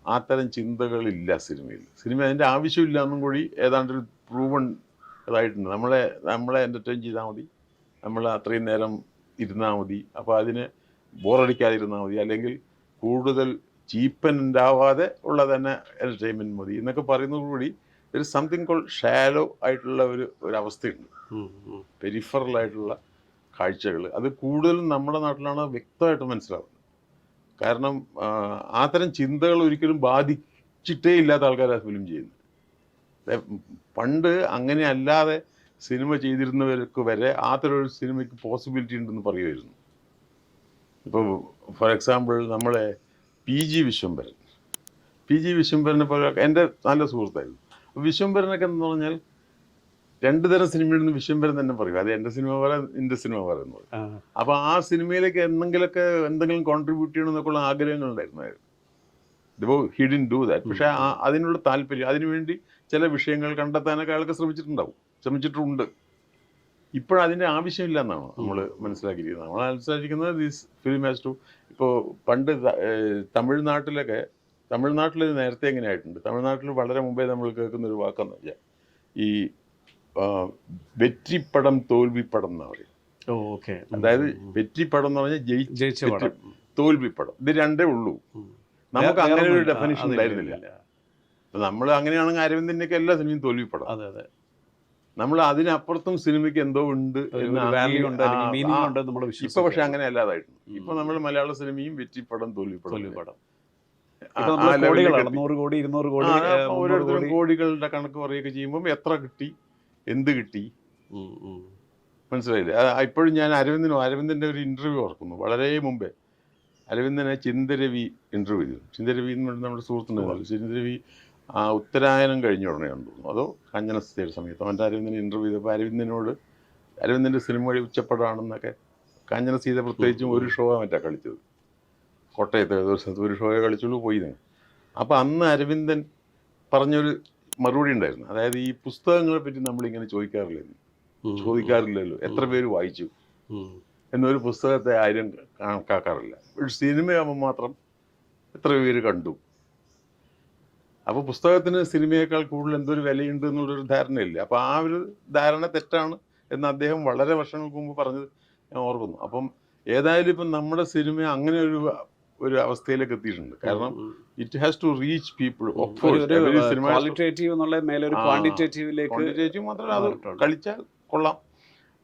അത്തരം ചിന്തകളില്ല സിനിമയിൽ. സിനിമ അതിൻ്റെ ആവശ്യമില്ല എന്നും കൂടി ഏതാണ്ടൊരു പ്രൂവൺ ഇതായിട്ടുണ്ട്. നമ്മളെ എൻ്റർടൈൻ ചെയ്താൽ മതി, നമ്മൾ അത്രയും നേരം ഇരുന്നാൽ മതി. അപ്പോൾ അതിന് ബോറടിക്കാതിരുന്നാൽ മതി, അല്ലെങ്കിൽ കൂടുതൽ ചീപ്പൻ ഉണ്ടാവാതെ ഉള്ള തന്നെ എൻ്റർടൈൻമെൻറ്റ് മതി എന്നൊക്കെ പറയുന്നതോടുകൂടി ഒരു സംതിങ് കോൾ ഷാലോ ആയിട്ടുള്ള ഒരു അവസ്ഥയുണ്ട്. പെരിഫറലായിട്ടുള്ള കാഴ്ചകൾ അത് കൂടുതലും നമ്മുടെ നാട്ടിലാണ് വ്യക്തമായിട്ട് മനസ്സിലാവുന്നത്. കാരണം അത്തരം ചിന്തകൾ ഒരിക്കലും ബാധിച്ചിട്ടേ ഇല്ലാത്ത ആൾക്കാരാണ് ഫിലിം ചെയ്യുന്നത്. പണ്ട് അങ്ങനെ അല്ലാതെ സിനിമ ചെയ്തിരുന്നവർക്ക് വരെ അത്തരം ഒരു സിനിമയ്ക്ക് പോസിബിലിറ്റി ഉണ്ടെന്ന് പറയുമായിരുന്നു. ഇപ്പോൾ ഫോർ എക്സാമ്പിൾ നമ്മളെ പി ജി വിശ്വംഭരനെ പോലെ എൻ്റെ നല്ല സുഹൃത്തായിരുന്നു. വിശ്വംഭരനൊക്കെ എന്ന് പറഞ്ഞാൽ 2 തരം സിനിമയിൽ നിന്ന് വിശ്വംഭരൻ തന്നെ പറയും. അത് എൻ്റെ സിനിമ പോലെ, എൻ്റെ സിനിമ പോലെ എന്ന് പറയും. അപ്പോൾ ആ സിനിമയിലേക്ക് എന്തെങ്കിലും കോൺട്രിബ്യൂട്ട് ചെയ്യണമെന്നൊക്കെയുള്ള ആഗ്രഹങ്ങളുണ്ടായിരുന്നു. ഇതിപ്പോൾ ഹി ഡിഡ്ന്റ് ഡു ദാറ്റ്. പക്ഷേ അതിനുള്ള താല്പര്യം, അതിനുവേണ്ടി ചില വിഷയങ്ങൾ കണ്ടെത്താനൊക്കെ അയാൾക്ക് ശ്രമിച്ചിട്ടുണ്ട്. ഇപ്പോഴതിൻ്റെ ആവശ്യമില്ല എന്നാണ് നമ്മൾ മനസ്സിലാക്കിയിരിക്കുന്നത്. നമ്മൾ മനസ്സിലാക്കിയിരിക്കുന്നത് ദിസ് ഫിലിം ഹാസ് ടു. ഇപ്പോൾ പണ്ട് തമിഴ്നാട്ടിലൊക്കെ തമിഴ്നാട്ടിൽ നേരത്തെ എങ്ങനെ ആയിട്ടുണ്ട്, തമിഴ്നാട്ടിൽ വളരെ മുമ്പേ നമ്മൾ കേൾക്കുന്ന ഒരു വാക്കെന്ന് വെച്ചാൽ ഈ വെറ്റിപ്പടം തോൽവിപ്പടം എന്ന് പറയും. ഓക്കെ. അതായത് വെറ്റിപ്പടം എന്ന് പറഞ്ഞാൽ ജയിച്ച പടം, തോൽവിപ്പടം, ഇത് രണ്ടേ ഉള്ളൂ. നമുക്ക് അങ്ങനെ ഒരു ഡെഫിനിഷൻ ഉണ്ടായിരുന്നില്ല. നമ്മൾ അങ്ങനെയാണെങ്കിൽ അരവിന്ദൻ്റെയൊക്കെ എല്ലാ സിനിമയും തോൽവിപ്പടം. അതെ അതെ. നമ്മൾ അതിനപ്പുറത്തും സിനിമയ്ക്ക് എന്തോ ഉണ്ട് ഇപ്പൊ, പക്ഷെ അങ്ങനെ അല്ലാതായിട്ടുണ്ട്. ഇപ്പൊ നമ്മൾ മലയാള സിനിമയും വെറ്റിപ്പടം തോൽവിപ്പടം. ഓരോരുത്തരും കോടികളുടെ കണക്ക് പറയുകയൊക്കെ ചെയ്യുമ്പോൾ എത്ര കിട്ടി, എന്ത് കിട്ടി, മനസ്സിലായില്ലേ? ഇപ്പോഴും ഞാൻ അരവിന്ദൻ്റെ ഒരു ഇന്റർവ്യൂ ഓർക്കുന്നു. വളരെ മുമ്പേ അരവിന്ദനെ ചിന്തരവി ഇന്റർവ്യൂ ചെയ്തു. ചിന്തരവി എന്ന് പറഞ്ഞാൽ നമ്മുടെ സുഹൃത്തുണ്ടായിരുന്നു. ചിന്തരവി ഉത്തരായനം കഴിഞ്ഞ ഉടനെയാണെന്ന് തോന്നുന്നു, അതോ കഞ്ഞനസ്ഥയുടെ സമയത്ത് അവൻ്റെ അരവിന്ദനെ ഇന്റർവ്യൂ ചെയ്തപ്പോൾ അരവിന്ദൻ്റെ സിനിമ വഴി ഉച്ചപ്പടാണെന്നൊക്കെ. കാഞ്ഞനസീത പ്രത്യേകിച്ചും ഒരു ഷോ മറ്റാ കളിച്ചത്, കോട്ടയത്ത് ദിവസത്ത് ഒരു ഷോയെ കളിച്ചുള്ളൂ പോയിരുന്നു. അപ്പോൾ അന്ന് അരവിന്ദൻ പറഞ്ഞൊരു മറുപടി ഉണ്ടായിരുന്നു. അതായത് ഈ പുസ്തകങ്ങളെ പറ്റി നമ്മളിങ്ങനെ ചോദിക്കാറില്ലല്ലോ, എത്ര പേര് വായിച്ചു എന്നൊരു പുസ്തകത്തെ ആരും കണക്കാക്കാറില്ല. ഒരു സിനിമയാകുമ്പോൾ മാത്രം എത്ര പേര് കണ്ടു. അപ്പോൾ പുസ്തകത്തിന് സിനിമയേക്കാൾ കൂടുതൽ എന്തൊരു വിലയുണ്ട് എന്നുള്ളൊരു ധാരണയില്ല. അപ്പോൾ ആ ഒരു ധാരണ തെറ്റാണ് എന്ന് അദ്ദേഹം വളരെ വർഷങ്ങൾക്ക് മുമ്പ് പറഞ്ഞത് ഞാൻ ഓർക്കുന്നു. അപ്പം ഏതായാലും ഇപ്പം നമ്മുടെ സിനിമ അങ്ങനെ ഒരു അവസ്ഥയിലേക്ക് എത്തിയിട്ടുണ്ട്. കാരണം it has to reach people. Quantitative മാത്രമല്ല, അത് കളിച്ചാൽ കൊള്ളാം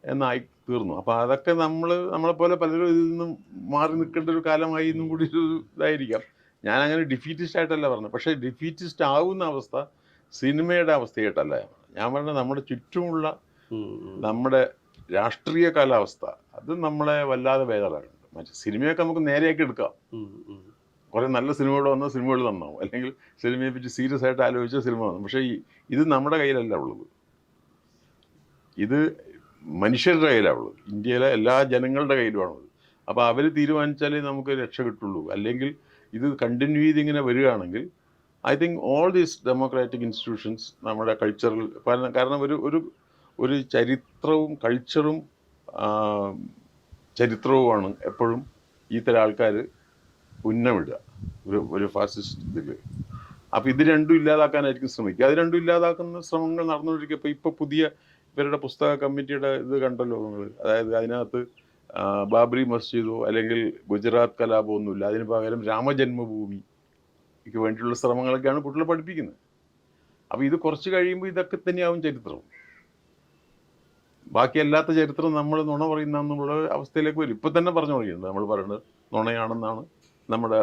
എന്നായി തീർന്നു. അപ്പം അതൊക്കെ നമ്മളെപ്പോലെ പലരും ഇതിൽ നിന്നും മാറി നിൽക്കേണ്ട ഒരു കാലമായി എന്നും കൂടി ഒരു ഇതായിരിക്കാം. ഞാൻ അങ്ങനെ ഡിഫീറ്റിസ്റ്റ് ആയിട്ടല്ല പറഞ്ഞത്, പക്ഷേ ഡിഫീറ്റിസ്റ്റ് ആവുന്ന അവസ്ഥ സിനിമയുടെ അവസ്ഥയായിട്ടല്ല ഞാൻ പറഞ്ഞത്. നമ്മുടെ ചുറ്റുമുള്ള നമ്മുടെ രാഷ്ട്രീയ കാലാവസ്ഥ അത് നമ്മളെ വല്ലാതെ ബേജാറാകുന്നുണ്ട്. മറ്റേ സിനിമയൊക്കെ നമുക്ക് നേരെയാക്കി എടുക്കാം. കുറേ നല്ല സിനിമകൾ വന്നാൽ സിനിമകൾ നന്നാവും, അല്ലെങ്കിൽ സിനിമയെ പറ്റി സീരിയസ് ആയിട്ട് ആലോചിച്ച സിനിമ വന്നു. പക്ഷേ ഇത് നമ്മുടെ കയ്യിലല്ല ഉള്ളത്, ഇത് മനുഷ്യരുടെ കയ്യിലാണ് ഉള്ളത്. ഇന്ത്യയിലെ എല്ലാ ജനങ്ങളുടെ കയ്യിലുമാണുള്ളത്. അപ്പോൾ അവർ തീരുമാനിച്ചാലേ നമുക്ക് രക്ഷ കിട്ടുള്ളൂ. അല്ലെങ്കിൽ ഇത് കണ്ടിന്യൂ ചെയ്ത് ഇങ്ങനെ വരികയാണെങ്കിൽ I think all these democratic institutions നമ്മുടെ കൾച്ചറൽ, കാരണം ഒരു ചരിത്രവും കൾച്ചറും ചരിത്രവുമാണ് എപ്പോഴും ഈ തരം ആൾക്കാർ ഉന്നമിടുക ഒരു ഫാസിസ്റ്റ് ഇതിൽ. അപ്പോൾ ഇത് രണ്ടും ഇല്ലാതാക്കാനായിരിക്കും ശ്രമിക്കുക. അത് രണ്ടും ഇല്ലാതാക്കുന്ന ശ്രമങ്ങൾ നടന്നുകൊണ്ടിരിക്കുക. ഇപ്പോൾ പുതിയ ഇവരുടെ പുസ്തക കമ്മിറ്റിയുടെ ഇത് കണ്ടല്ലോ നിങ്ങൾ. അതായത് അതിനകത്ത് ബാബറി മസ്ജിദോ അല്ലെങ്കിൽ ഗുജറാത്ത് കലാപോ ഒന്നുമില്ല, അതിന് പകരം രാമജന്മഭൂമിക്ക് വേണ്ടിയുള്ള ശ്രമങ്ങളൊക്കെയാണ് കുട്ടികളെ പഠിപ്പിക്കുന്നത്. അപ്പോൾ ഇത് കുറച്ച് കഴിയുമ്പോൾ ഇതൊക്കെ തന്നെയാവും ചരിത്രം. ബാക്കി അല്ലാത്ത ചരിത്രം നമ്മൾ നുണ പറയുന്ന അവസ്ഥയിലേക്ക് വരും. ഇപ്പം തന്നെ പറഞ്ഞു തുടങ്ങിയിട്ടുണ്ട്. നമ്മൾ പറയുന്നത് നുണയാണെന്നാണ് നമ്മുടെ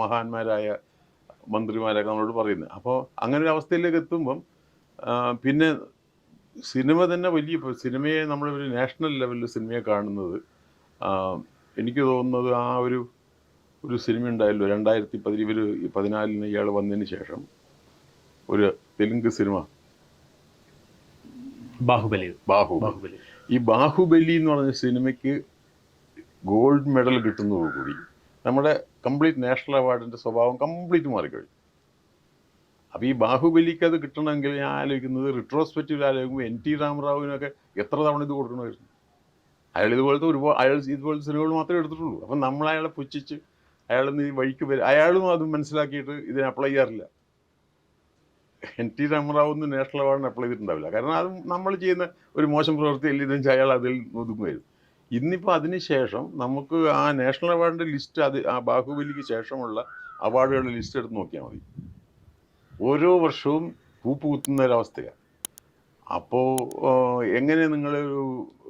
മഹാന്മാരായ മന്ത്രിമാരൊക്കെ നമ്മളോട് പറയുന്നത്. അപ്പോൾ അങ്ങനെ ഒരു അവസ്ഥയിലേക്ക് എത്തുമ്പം പിന്നെ സിനിമ തന്നെ സിനിമയെ നമ്മളൊരു നാഷണൽ ലെവലിൽ സിനിമയെ കാണുന്നത്, എനിക്ക് തോന്നുന്നത് ആ ഒരു സിനിമ ഉണ്ടായല്ലോ 2014 ഇയാൾ വന്നതിന് ശേഷം ഒരു തെലുങ്ക് സിനിമ ബാഹുബലി. ഈ ബാഹുബലി എന്ന് പറഞ്ഞ സിനിമയ്ക്ക് ഗോൾഡ് മെഡൽ കിട്ടുന്നതോടുകൂടി നമ്മുടെ കംപ്ലീറ്റ് നാഷണൽ അവാർഡിൻ്റെ സ്വഭാവം കംപ്ലീറ്റ് മാറിക്കഴിഞ്ഞു. അപ്പോൾ ഈ ബാഹുബലിക്ക് അത് കിട്ടണമെങ്കിൽ ഞാൻ ആലോചിക്കുന്നത്, റിട്രോസ്പെക്റ്റീവ് ആലോചിക്കുമ്പോൾ NT രാമറാവുവിനൊക്കെ എത്ര തവണ ഇത് കൊടുക്കണമായിരുന്നു. അയാൾ ഇതുപോലത്തെ സിനിമകൾ മാത്രമേ എടുത്തിട്ടുള്ളൂ. അപ്പം നമ്മൾ അയാളെ പുച്ഛിച്ച് അയാളെന്ന് ഈ വഴിക്ക് വരും. അയാളും അത് മനസ്സിലാക്കിയിട്ട് ഇതിന് അപ്ലൈ ചെയ്യാറില്ല. NT രാമറാവു ഒന്നും നാഷണൽ അവാർഡിന് അപ്ലൈ ചെയ്തിട്ടുണ്ടാവില്ല. കാരണം അത് നമ്മൾ ചെയ്യുന്ന ഒരു മോശം പ്രവൃത്തിയല്ല ഇതെന്ന് വെച്ചാൽ അയാൾ അതിൽ ഒതുങ്ങുമായിരുന്നു. ഇന്നിപ്പോൾ അതിന് ശേഷം നമുക്ക് ആ നാഷണൽ അവാർഡിൻ്റെ ലിസ്റ്റ്, അത് ആ ബാഹുബലിക്ക് ശേഷമുള്ള അവാർഡുകളുടെ ലിസ്റ്റ് എടുത്ത് നോക്കിയാൽ മതി. ഓരോ വർഷവും പൂപ്പ് കുത്തുന്ന ഒരവസ്ഥയാണ്. അപ്പോൾ എങ്ങനെ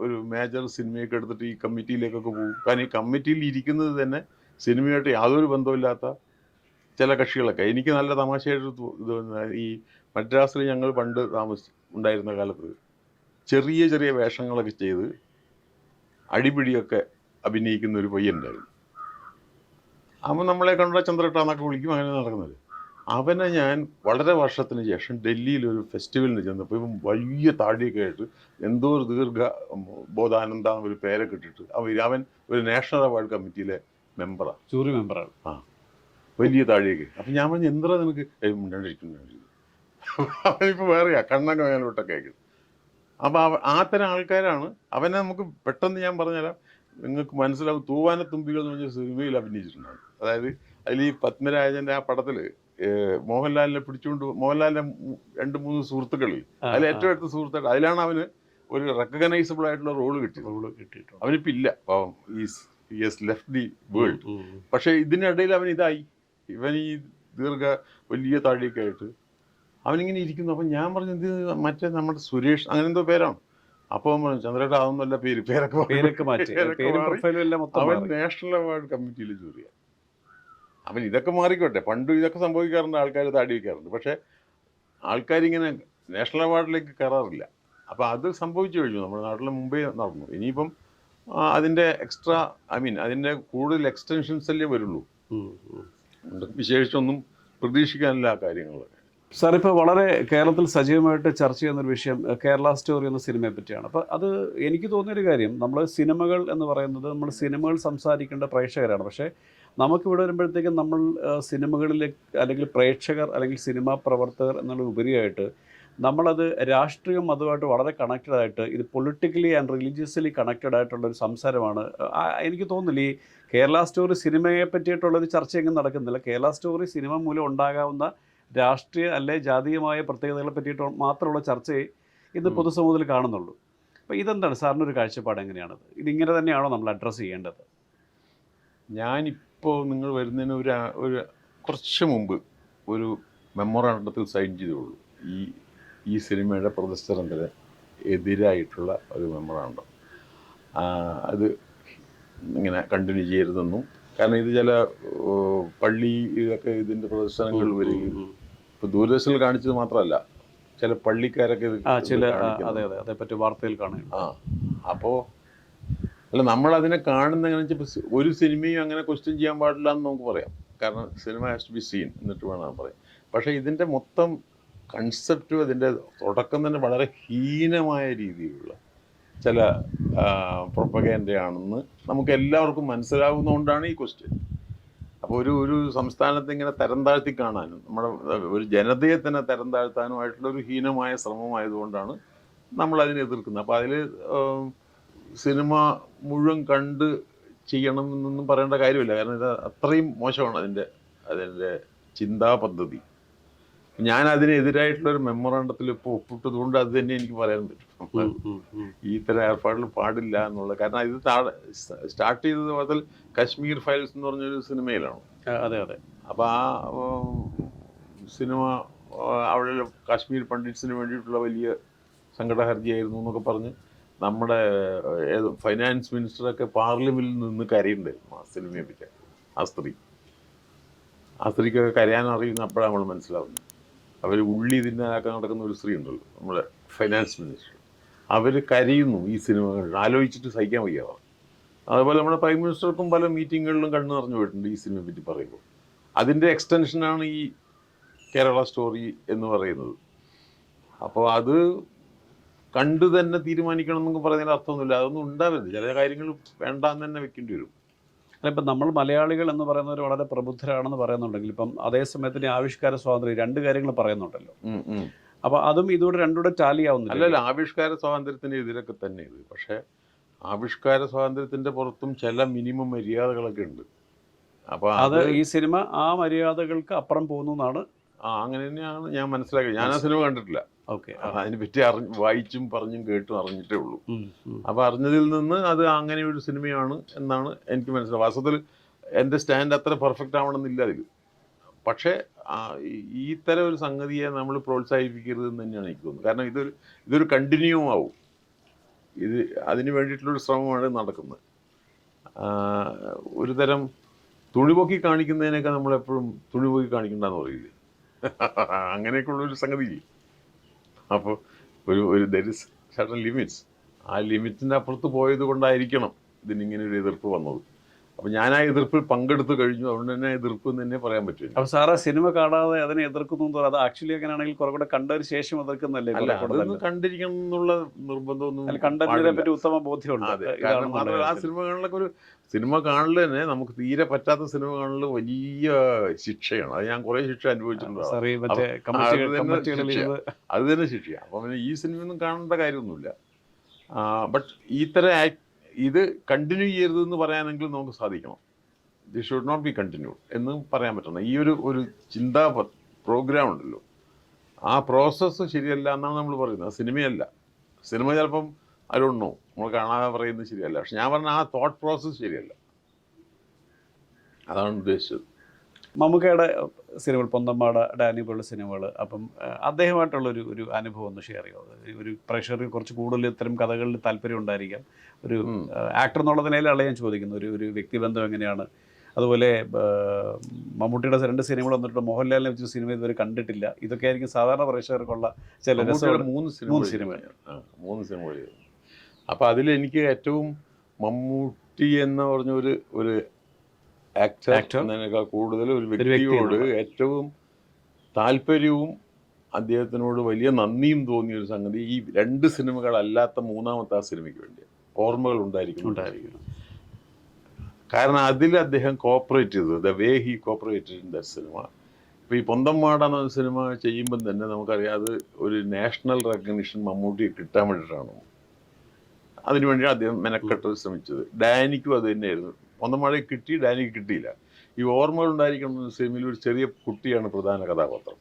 ഒരു മേജർ സിനിമയൊക്കെ എടുത്തിട്ട് ഈ കമ്മിറ്റിയിലേക്കൊക്കെ പോകും? കാരണം ഈ കമ്മിറ്റിയിൽ ഇരിക്കുന്നത് തന്നെ സിനിമയായിട്ട് യാതൊരു ബന്ധമില്ലാത്ത ചില കക്ഷികളൊക്കെ. എനിക്ക് നല്ല തമാശയായിട്ട് ഇത് ഈ മദ്രാസിൽ ഞങ്ങൾ പണ്ട് ഉണ്ടായിരുന്ന കാലത്ത് ചെറിയ ചെറിയ വേഷങ്ങളൊക്കെ ചെയ്ത് അടിപിടിയൊക്കെ അഭിനയിക്കുന്ന ഒരു പയ്യനുണ്ടായിരുന്നു. അവൻ നമ്മളെ കണ്ട ചന്ദ്രട്ടാന്നൊക്കെ വിളിക്കും, അങ്ങനെ നടക്കുന്നത്. അവനെ ഞാൻ വളരെ വർഷത്തിന് ശേഷം ഡൽഹിയിലൊരു ഫെസ്റ്റിവലിന് ചെന്നപ്പോൾ ഇവൻ വലിയ താടിയൊക്കെ ആയിട്ട് എന്തോ ഒരു ബോധാനന്ദ ഒരു പേരൊക്കെ ഇട്ടിട്ട് അവൻ ഒരു നാഷണൽ അവാർഡ് കമ്മിറ്റിയിലെ മെമ്പറാണ്, ജൂറി മെമ്പറാണ്. വലിയ താടിയൊക്കെ. അപ്പം ഞാൻ പറഞ്ഞു, എന്താ നിനക്ക് മിണ്ടാണ്ടിരിക്കുന്നു? അവനിപ്പോൾ വേറെയാ, കണ്ണൊക്കെ മേലോട്ടൊക്കെ ആയിരിക്കും. അപ്പോൾ ആ തരം ആൾക്കാരാണ്. അവനെ നമുക്ക് പെട്ടെന്ന് ഞാൻ പറഞ്ഞുതരാം, നിങ്ങൾക്ക് മനസ്സിലാവും. തൂവാനത്തുമ്പികൾ എന്ന് പറഞ്ഞ സിനിമയിൽ അഭിനയിച്ചിട്ടുണ്ടാകും. അതായത് അതിൽ ഈ പത്മരാജൻ്റെ ആ പടത്തിൽ മോഹൻലാലിനെ പിടിച്ചുകൊണ്ട് മോഹൻലാലിൻ്റെ 2-3 സുഹൃത്തുക്കളിൽ അതിൽ ഏറ്റവും അടുത്ത സുഹൃത്തായിട്ട് അതിലാണ് അവന് ഒരു റെക്കഗ്നൈസബിൾ ആയിട്ടുള്ള റോള് കിട്ടിയിട്ടുണ്ട്. അവനിപ്പോൾ ഇല്ല, പാവം, ഈസ് ലെഫ്റ്റ് ദി വേൾഡ്. പക്ഷേ ഇതിനിടയിൽ അവൻ ഇവൻ ഈ വലിയ താടിയൊക്കെ ആയിട്ട് അവനിങ്ങനെ ഇരിക്കുന്നു. അപ്പം ഞാൻ പറഞ്ഞു, ഇത് മറ്റേ നമ്മുടെ സുരേഷ് അങ്ങനെ എന്തോ പേരാണ്. അപ്പോൾ അവൻ പറഞ്ഞു, ചന്ദ്രേട്ട അതൊന്നുമല്ല പേരൊക്കെ മാറ്റി. അവൻ നാഷണൽ അവാർഡ് കമ്മിറ്റിയിൽ ജൂറിയ. അവൻ ഇതൊക്കെ മാറിക്കോട്ടെ, പണ്ട് ഇതൊക്കെ സംഭവിക്കാറുണ്ട്, ആൾക്കാർ താടി വയ്ക്കാറുണ്ട്. പക്ഷേ ആൾക്കാരിങ്ങനെ നാഷണൽ അവാർഡിലേക്ക് കയറാറില്ല. അപ്പോൾ അത് സംഭവിച്ചു കഴിഞ്ഞു, നമ്മുടെ നാട്ടിൽ മുമ്പേ നടന്നു. ഇനിയിപ്പം അതിൻ്റെ എക്സ്ട്രാ അതിൻ്റെ കൂടുതൽ എക്സ്റ്റൻഷൻസ് അല്ലേ വരുള്ളൂ. വിശേഷിച്ചൊന്നും പ്രതീക്ഷിക്കാനില്ല ആ കാര്യങ്ങളൊക്കെ. സാർ, ഇപ്പോൾ വളരെ കേരളത്തിൽ സജീവമായിട്ട് ചർച്ച ചെയ്യുന്നൊരു വിഷയം കേരള സ്റ്റോറി എന്ന സിനിമയെ പറ്റിയാണ്. അപ്പോൾ അത് എനിക്ക് തോന്നിയൊരു കാര്യം, നമ്മൾ സിനിമകൾ എന്ന് പറയുന്നത് നമ്മൾ സിനിമകൾ സംസാരിക്കേണ്ട പ്രേക്ഷകരാണ്. പക്ഷേ നമുക്കിവിടെ വരുമ്പോഴത്തേക്കും നമ്മൾ സിനിമകളിലേക്ക് അല്ലെങ്കിൽ പ്രേക്ഷകർ അല്ലെങ്കിൽ സിനിമാ പ്രവർത്തകർ എന്നുള്ള ഉപരിയായിട്ട് നമ്മളത് രാഷ്ട്രീയം അതുമായിട്ട് വളരെ കണക്റ്റഡ് ആയിട്ട്, ഇത് പൊളിറ്റിക്കലി ആൻഡ് റിലീജിയസ്ലി കണക്റ്റഡ് ആയിട്ടുള്ളൊരു സംസാരമാണ്. എനിക്ക് തോന്നുന്നില്ല ഈ കേരള സ്റ്റോറി സിനിമയെ പറ്റിയിട്ടുള്ളൊരു ചർച്ച എങ്ങനെ നടക്കുന്നില്ല. കേരള സ്റ്റോറി സിനിമ മൂലം ഉണ്ടാകാവുന്ന രാഷ്ട്രീയ അല്ലെ ജാതീയമായ പ്രത്യേകതകളെ പറ്റിയിട്ട് മാത്രമുള്ള ചർച്ചയെ ഇന്ന് പൊതുസമൂഹത്തിൽ കാണുന്നുള്ളൂ. അപ്പോൾ ഇതെന്താണ് സാറിനൊരു കാഴ്ചപ്പാട്? എങ്ങനെയാണത്? ഇതിങ്ങനെ തന്നെയാണോ നമ്മൾ അഡ്രസ്സ് ചെയ്യേണ്ടത്? ഞാനിപ്പോൾ നിങ്ങൾ വരുന്നതിന് ഒരു കുറച്ച് മുമ്പ് ഒരു മെമ്മോറാണ്ടത്തിൽ സൈൻ ചെയ്തുള്ളൂ. ഈ സിനിമയുടെ പ്രദർശനത്തിന് എതിരായിട്ടുള്ള ഒരു മെമ്മോറാണ്ടം. അത് ഇങ്ങനെ കണ്ടിന്യൂ ചെയ്യരുതെന്നും, കാരണം ഇത് ചില പള്ളി ഇതൊക്കെ ഇതിൻ്റെ പ്രദർശനങ്ങൾ വരികയും, ഇപ്പോൾ ദൂരദർശനിൽ കാണിച്ചത് മാത്രമല്ല, ചില പള്ളിക്കാരൊക്കെ അതേപറ്റി വാർത്തയിൽ കാണും. അപ്പോൾ അല്ല, നമ്മളതിനെ കാണുന്ന എങ്ങനെ വെച്ചാൽ ഒരു സിനിമയും അങ്ങനെ ക്വസ്റ്റ്യൻ ചെയ്യാൻ പാടില്ല എന്ന് നമുക്ക് പറയാം. കാരണം cinema has to be seen എന്നിട്ട് വേണം പറയാം. പക്ഷേ ഇതിൻ്റെ മൊത്തം കൺസെപ്റ്റും അതിൻ്റെ തുടക്കം തന്നെ വളരെ ഹീനമായ രീതിയിലുള്ള ചില പ്രൊപ്പഗൻഡയാണെന്ന് നമുക്ക് എല്ലാവർക്കും മനസ്സിലാവുന്നതുകൊണ്ടാണ് ഈ ക്വസ്റ്റ്യൻ. അപ്പോൾ ഒരു സംസ്ഥാനത്തെ ഇങ്ങനെ തരം താഴ്ത്തി കാണാനും നമ്മുടെ ഒരു ജനതയെ തന്നെ തരം താഴ്ത്താനുമായിട്ടുള്ളൊരു ഹീനമായ ശ്രമമായതുകൊണ്ടാണ് നമ്മളതിനെ എതിർക്കുന്നത്. അപ്പോൾ അതിൽ സിനിമ മുഴുവൻ കണ്ട് ചെയ്യണമെന്നൊന്നും പറയേണ്ട കാര്യമില്ല. കാരണം ഇത് അത്രയും മോശമാണ് അതിൻ്റെ ചിന്താ പദ്ധതി. ഞാൻ അതിനെതിരായിട്ടുള്ളൊരു മെമ്മോറാണ്ടത്തിൽ ഇപ്പോൾ ഒപ്പിട്ടതുകൊണ്ട് അത് തന്നെ എനിക്ക് പറയാൻ പറ്റും. ഈ തരം ഏർപ്പാടുകൾ പാടില്ല എന്നുള്ളത്. കാരണം ഇത് സ്റ്റാർട്ട് ചെയ്തത് മുതൽ കശ്മീർ ഫയൽസ് എന്ന് പറഞ്ഞൊരു സിനിമയിലാണ്. അതെ. അപ്പോൾ ആ സിനിമ അവിടെ കാശ്മീർ പണ്ഡിറ്റ്സിന് വേണ്ടിയിട്ടുള്ള വലിയ സങ്കടഹർജിയായിരുന്നു എന്നൊക്കെ പറഞ്ഞ് നമ്മുടെ ഫൈനാൻസ് മിനിസ്റ്ററൊക്കെ പാർലമെന്റിൽ നിന്ന് കരയുണ്ടായിരുന്നു ആ സിനിമയെ പറ്റി. ആ സ്ത്രീക്കൊക്കെ കരയാൻ അറിയുന്ന അപ്പോഴാണ് നമ്മൾ മനസ്സിലാവുന്നത്. അവർ ഉള്ളി തിന്നാക്കാൻ നടക്കുന്ന ഒരു സ്ത്രീ ഉണ്ടല്ലോ, നമ്മുടെ ഫൈനാൻസ് മിനിസ്റ്റർ. അവർ കരയുന്നു ഈ സിനിമകൾ ആലോചിച്ചിട്ട് സഹിക്കാൻ വയ്യാവാം. അതുപോലെ നമ്മുടെ പ്രൈം മിനിസ്റ്റർക്കും പല മീറ്റിങ്ങുകളിലും കണ്ണു നിറഞ്ഞു പോയിട്ടുണ്ട് ഈ സിനിമയെ പറ്റി പറയുമ്പോൾ. അതിൻ്റെ എക്സ്റ്റൻഷനാണ് ഈ കേരള സ്റ്റോറി എന്ന് പറയുന്നത്. അപ്പോൾ അത് കണ്ടു തന്നെ തീരുമാനിക്കണം എന്നൊക്കെ പറയുന്നതിന് അർത്ഥമൊന്നുമില്ല. അതൊന്നും ഉണ്ടാവരുത്. ചില കാര്യങ്ങൾ വേണ്ടാന്ന് തന്നെ വെക്കേണ്ടി വരും. ഇപ്പം നമ്മൾ മലയാളികൾ എന്ന് പറയുന്നവർ വളരെ പ്രബുദ്ധരാണെന്ന് പറയുന്നുണ്ടെങ്കിൽ ഇപ്പം അതേ സമയത്തിന് ആവിഷ്കാര സ്വാതന്ത്ര്യം 2 കാര്യങ്ങൾ പറയുന്നുണ്ടല്ലോ. അപ്പോൾ അതും ഇതോടെ രണ്ടുകൂടെ ടാലി ആവുന്നില്ല. അല്ലല്ല, ആവിഷ്കാര സ്വാതന്ത്ര്യത്തിന് എതിരൊക്കെ തന്നെ ഇത്. പക്ഷേ ആവിഷ്കാര സ്വാതന്ത്ര്യത്തിൻ്റെ പുറത്തും ചില മിനിമം മര്യാദകളൊക്കെ ഉണ്ട്. അപ്പോൾ അത് ഈ സിനിമ ആ മര്യാദകൾക്ക് അപ്പുറം പോകുന്നു എന്നാണ്. അങ്ങനെ തന്നെയാണ് ഞാൻ മനസ്സിലാക്കിയത്. ഞാൻ ആ സിനിമ കണ്ടിട്ടില്ല. ഓക്കെ. അതിനെപ്പറ്റി വായിച്ചും പറഞ്ഞും കേട്ടും അറിഞ്ഞിട്ടേ ഉള്ളൂ. അപ്പോൾ അറിഞ്ഞതിൽ നിന്ന് അത് അങ്ങനെ ഒരു സിനിമയാണ് എന്നാണ് എനിക്ക് മനസ്സിലാവുക. വാസ്തവത്തിൽ എൻ്റെ സ്റ്റാൻഡ് അത്ര പെർഫെക്റ്റ് ആവണമെന്നില്ല അതിൽ. പക്ഷേ ഈ തരം ഒരു സംഗതിയെ നമ്മൾ പ്രോത്സാഹിപ്പിക്കരുതെന്ന് തന്നെയാണ് എനിക്ക് തോന്നുന്നത്. കാരണം ഇതൊരു കണ്ടിന്യൂ ആവും. ഇത് അതിന് വേണ്ടിയിട്ടുള്ളൊരു ശ്രമമാണ് നടക്കുന്നത്. ഒരു തരം തുണിപൊക്കി കാണിക്കുന്നതിനൊക്കെ നമ്മളെപ്പോഴും തുണിപൊക്കി കാണിക്കണ്ടെന്ന് പറയില്ലേ, അങ്ങനെയൊക്കെയുള്ളൊരു സംഗതിയില്ലേ. അപ്പോൾ ഒരു ദർ ഇസ് സർട്ടൻ ലിമിറ്റ്സ്. ആ ലിമിറ്റിൻ്റെ അപ്പുറത്ത് പോയത് കൊണ്ടായിരിക്കണം ഇതിനിങ്ങനെ ഒരു എതിർപ്പ് വന്നത്. അപ്പോൾ ഞാൻ ആ എതിർപ്പിൽ പങ്കെടുത്തു കഴിഞ്ഞു. അതുകൊണ്ട് തന്നെ എതിർപ്പ് എന്ന് തന്നെ പറയാൻ പറ്റില്ല. അപ്പോൾ സാറ് സിനിമ കാണാതെ അതിനെ എതിർക്കുന്നു എന്ന് പറയുന്നത് ആക്ച്വലി അങ്ങനെയാണെങ്കിൽ കുറെ കൂടെ കണ്ടതിന് ശേഷം എതിർക്കുന്നല്ലേ? അല്ല, അതൊന്നും കണ്ടിരിക്കണം എന്നുള്ള നിർബന്ധമൊന്നും. കണ്ടതിനെ പറ്റി ഉത്തമ ബോധ്യമുണ്ട്. കാരണം മാത്രമല്ല, ആ സിനിമകളിലൊക്കെ ഒരു സിനിമ കാണൽ തന്നെ നമുക്ക് തീരെ പറ്റാത്ത സിനിമ കാണൽ വലിയ ശിക്ഷയാണ്. അത് ഞാൻ കുറേ ശിക്ഷ അനുഭവിച്ചിട്ടുണ്ട്. അത് തന്നെ ശിക്ഷയാണ്. അപ്പം പിന്നെ ഈ സിനിമയൊന്നും കാണേണ്ട കാര്യമൊന്നുമില്ല. ബട്ട് ഇത് കണ്ടിന്യൂ ചെയ്യരുതെന്ന് പറയാനെങ്കിലും നമുക്ക് സാധിക്കണം. The should not be continued എന്ന് പറയാൻ പറ്റുന്നത്. ഈ ഒരു ചിന്താ പ്രോഗ്രാം ഉണ്ടല്ലോ, ആ പ്രോസസ്സ് ശരിയല്ല എന്നാണ് നമ്മൾ പറയുന്നത്. സിനിമയല്ല. സിനിമ ചിലപ്പം അരുണ്ണോ നമ്മൾ കാണാതെ പറയുന്നത് ശരിയല്ല. പക്ഷെ ഞാൻ പറഞ്ഞ ആ തോട്ട് പ്രോസസ്സ് ശരിയല്ല, അതാണ് ഉദ്ദേശിച്ചത്. മമ്മൂക്കയുടെ സിനിമകൾ, പൊന്തമ്മാട, ഡാനി പോലുള്ള സിനിമകൾ, അപ്പം അദ്ദേഹമായിട്ടുള്ളൊരു അനുഭവം ഒന്ന് ഷെയർ ചെയ്യുമോ? ഒരു പ്രേക്ഷകർക്ക് കുറച്ച് കൂടുതൽ ഇത്തരം കഥകളിൽ താല്പര്യം ഉണ്ടായിരിക്കാം. ഒരു ആക്ടർ എന്നുള്ള നിലയിലാണ് ഞാൻ ചോദിക്കുന്നത്. ഒരു വ്യക്തിബന്ധം എങ്ങനെയാണ്? അതുപോലെ മമ്മൂട്ടിയുടെ 2 സിനിമകൾ വന്നിട്ട് മോഹൻലാലിനെ വെച്ച് സിനിമ ഇതുവരെ കണ്ടിട്ടില്ല. ഇതൊക്കെ ആയിരിക്കും സാധാരണ പ്രേക്ഷകർക്കുള്ള ചില രസമുള്ള 3 സിനിമകൾ. 3 സിനിമകൾ. അപ്പോൾ അതിൽ എനിക്ക് ഏറ്റവും മമ്മൂട്ടി എന്ന് പറഞ്ഞ ഒരു ആക്ടർ എന്നതിനേക്കാൾ കൂടുതൽ ഒരു വ്യക്തിയോട് ഏറ്റവും താല്പര്യവും അദ്ദേഹത്തിനോട് വലിയ നന്ദിയും തോന്നിയൊരു സംഗതി ഈ 2 സിനിമകളല്ലാത്ത 3ാമത്തെ ആ സിനിമയ്ക്ക് വേണ്ടി ഓർമ്മകൾ ഉണ്ടായിരിക്കണം. കാരണം അതിൽ അദ്ദേഹം കോപ്പറേറ്റ് ചെയ്തത്, the way he cooperated in the cinema. ഇപ്പോൾ ഈ പൊന്തമ്മാട എന്ന സിനിമ ചെയ്യുമ്പം തന്നെ നമുക്കറിയാം അത് ഒരു നാഷണൽ റെക്കഗ്നിഷൻ മമ്മൂട്ടി കിട്ടാൻ വേണ്ടിയിട്ടാണ്. അതിനുവേണ്ടി അദ്ദേഹം മെനക്കെട്ട് ശ്രമിച്ചത്. ഡാനിക്കും അത് തന്നെയായിരുന്നു. പൊന്തമ്മാടയ്ക്ക് കിട്ടി, ഡാനിക്ക് കിട്ടിയില്ല. ഈ ഓർമ്മകൾ ഉണ്ടായിരിക്കണം എന്ന സിനിമയിൽ ഒരു ചെറിയ കുട്ടിയാണ് പ്രധാന കഥാപാത്രം.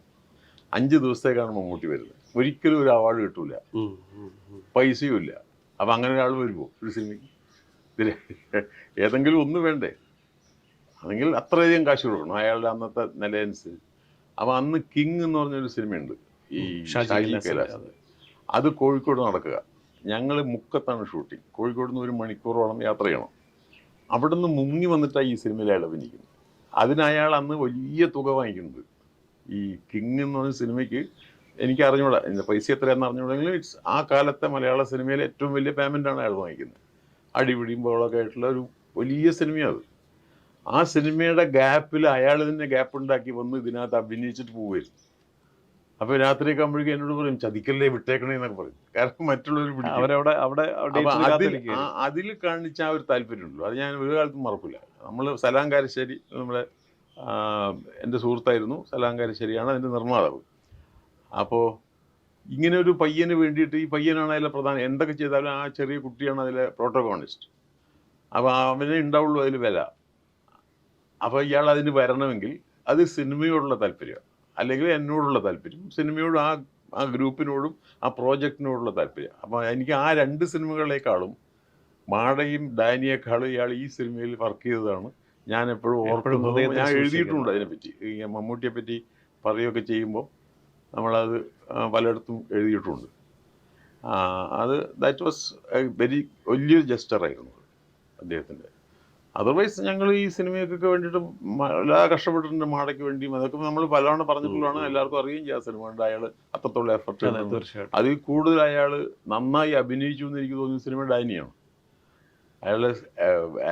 5 ദിവസത്തേക്കാണ് മമ്മൂട്ടി വരുന്നത്. ഒരിക്കലും ഒരു അവാർഡ് കിട്ടൂല, പൈസയും ഇല്ല. അപ്പം അങ്ങനെ ഒരാൾ വരുമോ ഒരു സിനിമയ്ക്ക്? ഇതിൽ ഏതെങ്കിലും ഒന്ന് വേണ്ടേ? അല്ലെങ്കിൽ അത്രയധികം കാശ് കൊടുക്കണം അയാളുടെ അന്നത്തെ നിലയനുസരിച്ച്. അപ്പം അന്ന് കിങ് എന്ന് പറഞ്ഞൊരു സിനിമയുണ്ട്, ഈ ഷാജി കൈലാസ്. അത് കോഴിക്കോട് നടക്കുക. ഞങ്ങൾ മുക്കത്താണ് ഷൂട്ടിങ്. കോഴിക്കോട് നിന്ന് 1 മണിക്കൂറോളം യാത്ര ചെയ്യണം. അവിടെ നിന്ന് മുങ്ങി വന്നിട്ടാണ് ഈ സിനിമയിൽ അയാൾ അഭിനയിക്കുന്നത്. അതിന് അയാൾ അന്ന് വലിയ തുക വാങ്ങിക്കുന്നുണ്ട്. ഈ കിങ് എന്ന് പറഞ്ഞ സിനിമയ്ക്ക് എനിക്ക് അറിഞ്ഞൂടാ, എൻ്റെ പൈസ എത്രയാണെന്ന് അറിഞ്ഞൂടെങ്കിലും ആ കാലത്തെ മലയാള സിനിമയിലെ ഏറ്റവും വലിയ പേയ്മെൻറ്റാണ് അയാൾ വാങ്ങിക്കുന്നത്. അടിപിടിയും ബഹളമൊക്കെ ആയിട്ടുള്ള ഒരു വലിയ സിനിമയാണ്. ആ സിനിമയുടെ ഗ്യാപ്പിൽ അയാൾ തന്നെ ഗ്യാപ്പ് ഉണ്ടാക്കി വന്ന് ഇതിനകത്ത് അഭിനയിച്ചിട്ട് പോവുമായിരുന്നു. അപ്പോൾ രാത്രിയൊക്കെ ആകുമ്പോഴേക്കും എന്നോട് പറയും, ചതിക്കല്ലേ, വിട്ടേക്കണേ എന്നൊക്കെ പറയും. കാരണം മറ്റുള്ളവർ അതിൽ കാണിച്ച ആ ഒരു താല്പര്യമുണ്ടല്ലോ, അത് ഞാൻ ഒരു കാലത്തും മറക്കില്ല. നമ്മൾ സലാങ്കാരശ്ശേരി, നമ്മളെ എൻ്റെ സുഹൃത്തായിരുന്നു, സലാങ്കാരശ്ശേരിയാണ് അതിൻ്റെ നിർമ്മാതാവ്. അപ്പോൾ ഇങ്ങനെ ഒരു പയ്യന് വേണ്ടിയിട്ട്, ഈ പയ്യനാണ് അതിലെ പ്രധാനം, എന്തൊക്കെ ചെയ്താലും ആ ചെറിയ കുട്ടിയാണ് അതിലെ പ്രോട്ടോഗോണിസ്റ്റ്. അപ്പോൾ അവനെ ഉണ്ടാവുള്ളൂ അതിൽ വില. അപ്പോൾ ഇയാൾ അതിന് വരണമെങ്കിൽ അത് സിനിമയോടുള്ള താല്പര്യം, അല്ലെങ്കിൽ എന്നോടുള്ള താല്പര്യം, സിനിമയോടും ആ ഗ്രൂപ്പിനോടും ആ പ്രോജക്റ്റിനോടുള്ള താല്പര്യം. അപ്പോൾ എനിക്ക് ആ 2 സിനിമകളേക്കാളും, മാടയും ഡാനിയേക്കാളും ഇയാൾ ഈ സിനിമയിൽ വർക്ക് ചെയ്തതാണ് ഞാൻ എപ്പോഴും ഓർക്കുന്നത്. ഞാൻ എഴുതിയിട്ടുണ്ട് അതിനെപ്പറ്റി, ഈ മമ്മൂട്ടിയെ പറ്റി പറയുകയൊക്കെ ചെയ്യുമ്പോൾ നമ്മളത് പലയിടത്തും എഴുതിയിട്ടുണ്ട്. അത് ദാറ്റ് വാസ് വലിയൊരു ജസ്റ്ററായിരുന്നു അദ്ദേഹത്തിൻ്റെ. അതർവൈസ് ഞങ്ങൾ ഈ സിനിമയ്ക്കൊക്കെ വേണ്ടിയിട്ട് എല്ലാ കഷ്ടപ്പെട്ടിട്ടുണ്ട്, മാടയ്ക്ക് വേണ്ടിയും. അതൊക്കെ നമ്മൾ പലവണ്ണം പറഞ്ഞിട്ടുള്ളതാണ്, എല്ലാവർക്കും അറിയുകയും ചെയ്യാം. സിനിമ കൊണ്ട് അയാൾ അത്രത്തോളം എഫർട്ട്. അതിൽ കൂടുതൽ അയാൾ നന്നായി അഭിനയിച്ചു എന്ന് എനിക്ക് തോന്നുന്ന സിനിമ ഡാനിയാണ്. അയാളുടെ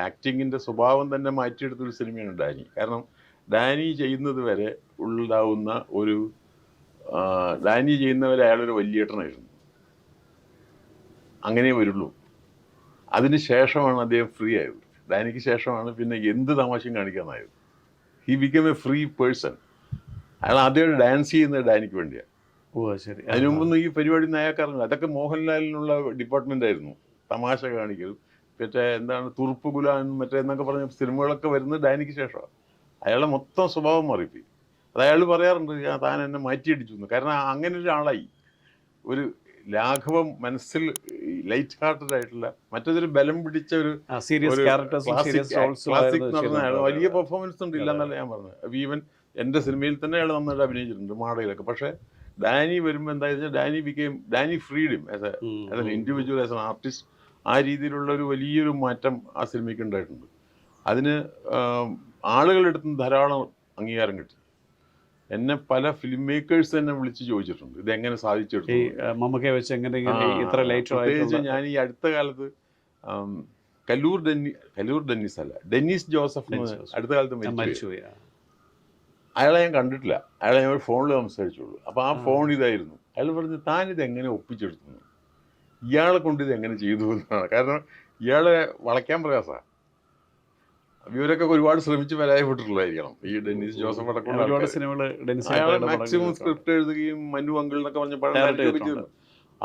ആക്ടിങ്ങിൻ്റെ സ്വഭാവം തന്നെ മാറ്റിയെടുത്തൊരു സിനിമയാണ് ഡാനി. കാരണം ഡാനി ചെയ്യുന്നത് വരെ ഉണ്ടാവുന്ന ഡാനി ചെയ്യുന്നവരെ അയാളൊരു വലിയേട്ടനായിരുന്നു, അങ്ങനെ വരുള്ളൂ. അതിന് ശേഷമാണ് അദ്ദേഹം ഫ്രീ ആയത്. ഡാനിക്ക് ശേഷമാണ് പിന്നെ എന്ത് തമാശയും കാണിക്കാനായത്. He become a free person. അയാൾ ആദ്യമായിട്ട് ഡാൻസ് ചെയ്യുന്നത് ഡാനിക്ക് വേണ്ടിയാണ്. ശരി. അതിനു മുമ്പൊന്നും ഈ പരിപാടി നയാക്കാറുണ്ട്. അതൊക്കെ മോഹൻലാലിനുള്ള ഡിപ്പാർട്ട്മെൻ്റ് ആയിരുന്നു, തമാശ കാണിക്കലും. മറ്റേ എന്താണ് തുറുപ്പ് ഗുലാൻ എന്നൊക്കെ പറഞ്ഞ സിനിമകളൊക്കെ വരുന്നത് ഡാനിക്ക് ശേഷമാണ്. അയാളുടെ മൊത്തം സ്വഭാവം മാറിപ്പോയി. അത് അയാൾ പറയാറുണ്ട്, താൻ എന്നെ മാറ്റിയടിച്ചു എന്ന്. കാരണം അങ്ങനെ ഒരാളായി. ഒരു ലാഘവം, മനസ്സിൽ ലൈറ്റ് ഹാർട്ടഡ് ആയിട്ടുള്ള, മറ്റേതൊരു ബലം പിടിച്ച ഒരു ക്ലാസിക് നടന്ന അയാൾ വലിയ പെർഫോമൻസ് ഉണ്ട്, ഇല്ല എന്നല്ല ഞാൻ പറഞ്ഞത്. ഈവൻ എൻ്റെ സിനിമയിൽ തന്നെ അയാൾ നന്നായിട്ട് അഭിനയിച്ചിട്ടുണ്ട്, മാടയിലൊക്കെ. പക്ഷേ ഡാനി വരുമ്പോൾ എന്താണെന്ന് വെച്ചാൽ Danny freedom as an individual, as an artist. ആ രീതിയിലുള്ള ഒരു വലിയൊരു മാറ്റം ആ സിനിമയ്ക്ക് ഉണ്ടായിട്ടുണ്ട്. അതിന് ആളുകളെടുത്ത് ധാരാളം അംഗീകാരം കിട്ടി. എന്നെ പല ഫിലിം മേക്കേഴ്സ് തന്നെ വിളിച്ച് ചോദിച്ചിട്ടുണ്ട്, ഇതെങ്ങനെ സാധിച്ചെടുത്തു. പ്രത്യേകിച്ച് ഞാൻ ഈ അടുത്ത കാലത്ത് ഡെന്നീസ് ജോസഫ് അടുത്ത കാലത്ത് മരിച്ചുപോയി. അയാളെ ഞാൻ കണ്ടിട്ടില്ല, അയാളെ ഞാൻ ഫോണിൽ സംസാരിച്ചുള്ളൂ. അപ്പോൾ ആ ഫോൺ ഇതായിരുന്നു. അയാൾ പറഞ്ഞു, താനിതെങ്ങനെ ഒപ്പിച്ചെടുത്തു, ഇയാളെ കൊണ്ട് ഇതെങ്ങനെ ചെയ്തു എന്നാണ്. കാരണം ഇയാളെ വളയ്ക്കാൻ പ്രയാസമാണ്. ഇവരൊക്കെ ഒരുപാട് ശ്രമിച്ച് പരാജയപ്പെട്ടിട്ടുള്ളതായിരിക്കണം. ഈ ഡെന്നീസ് ജോസഫ് അടക്കം സിനിമകൾ മാക്സിമം സ്ക്രിപ്റ്റ് എഴുതുകയും മനു അങ്കിൾ എന്നൊക്കെ പറഞ്ഞ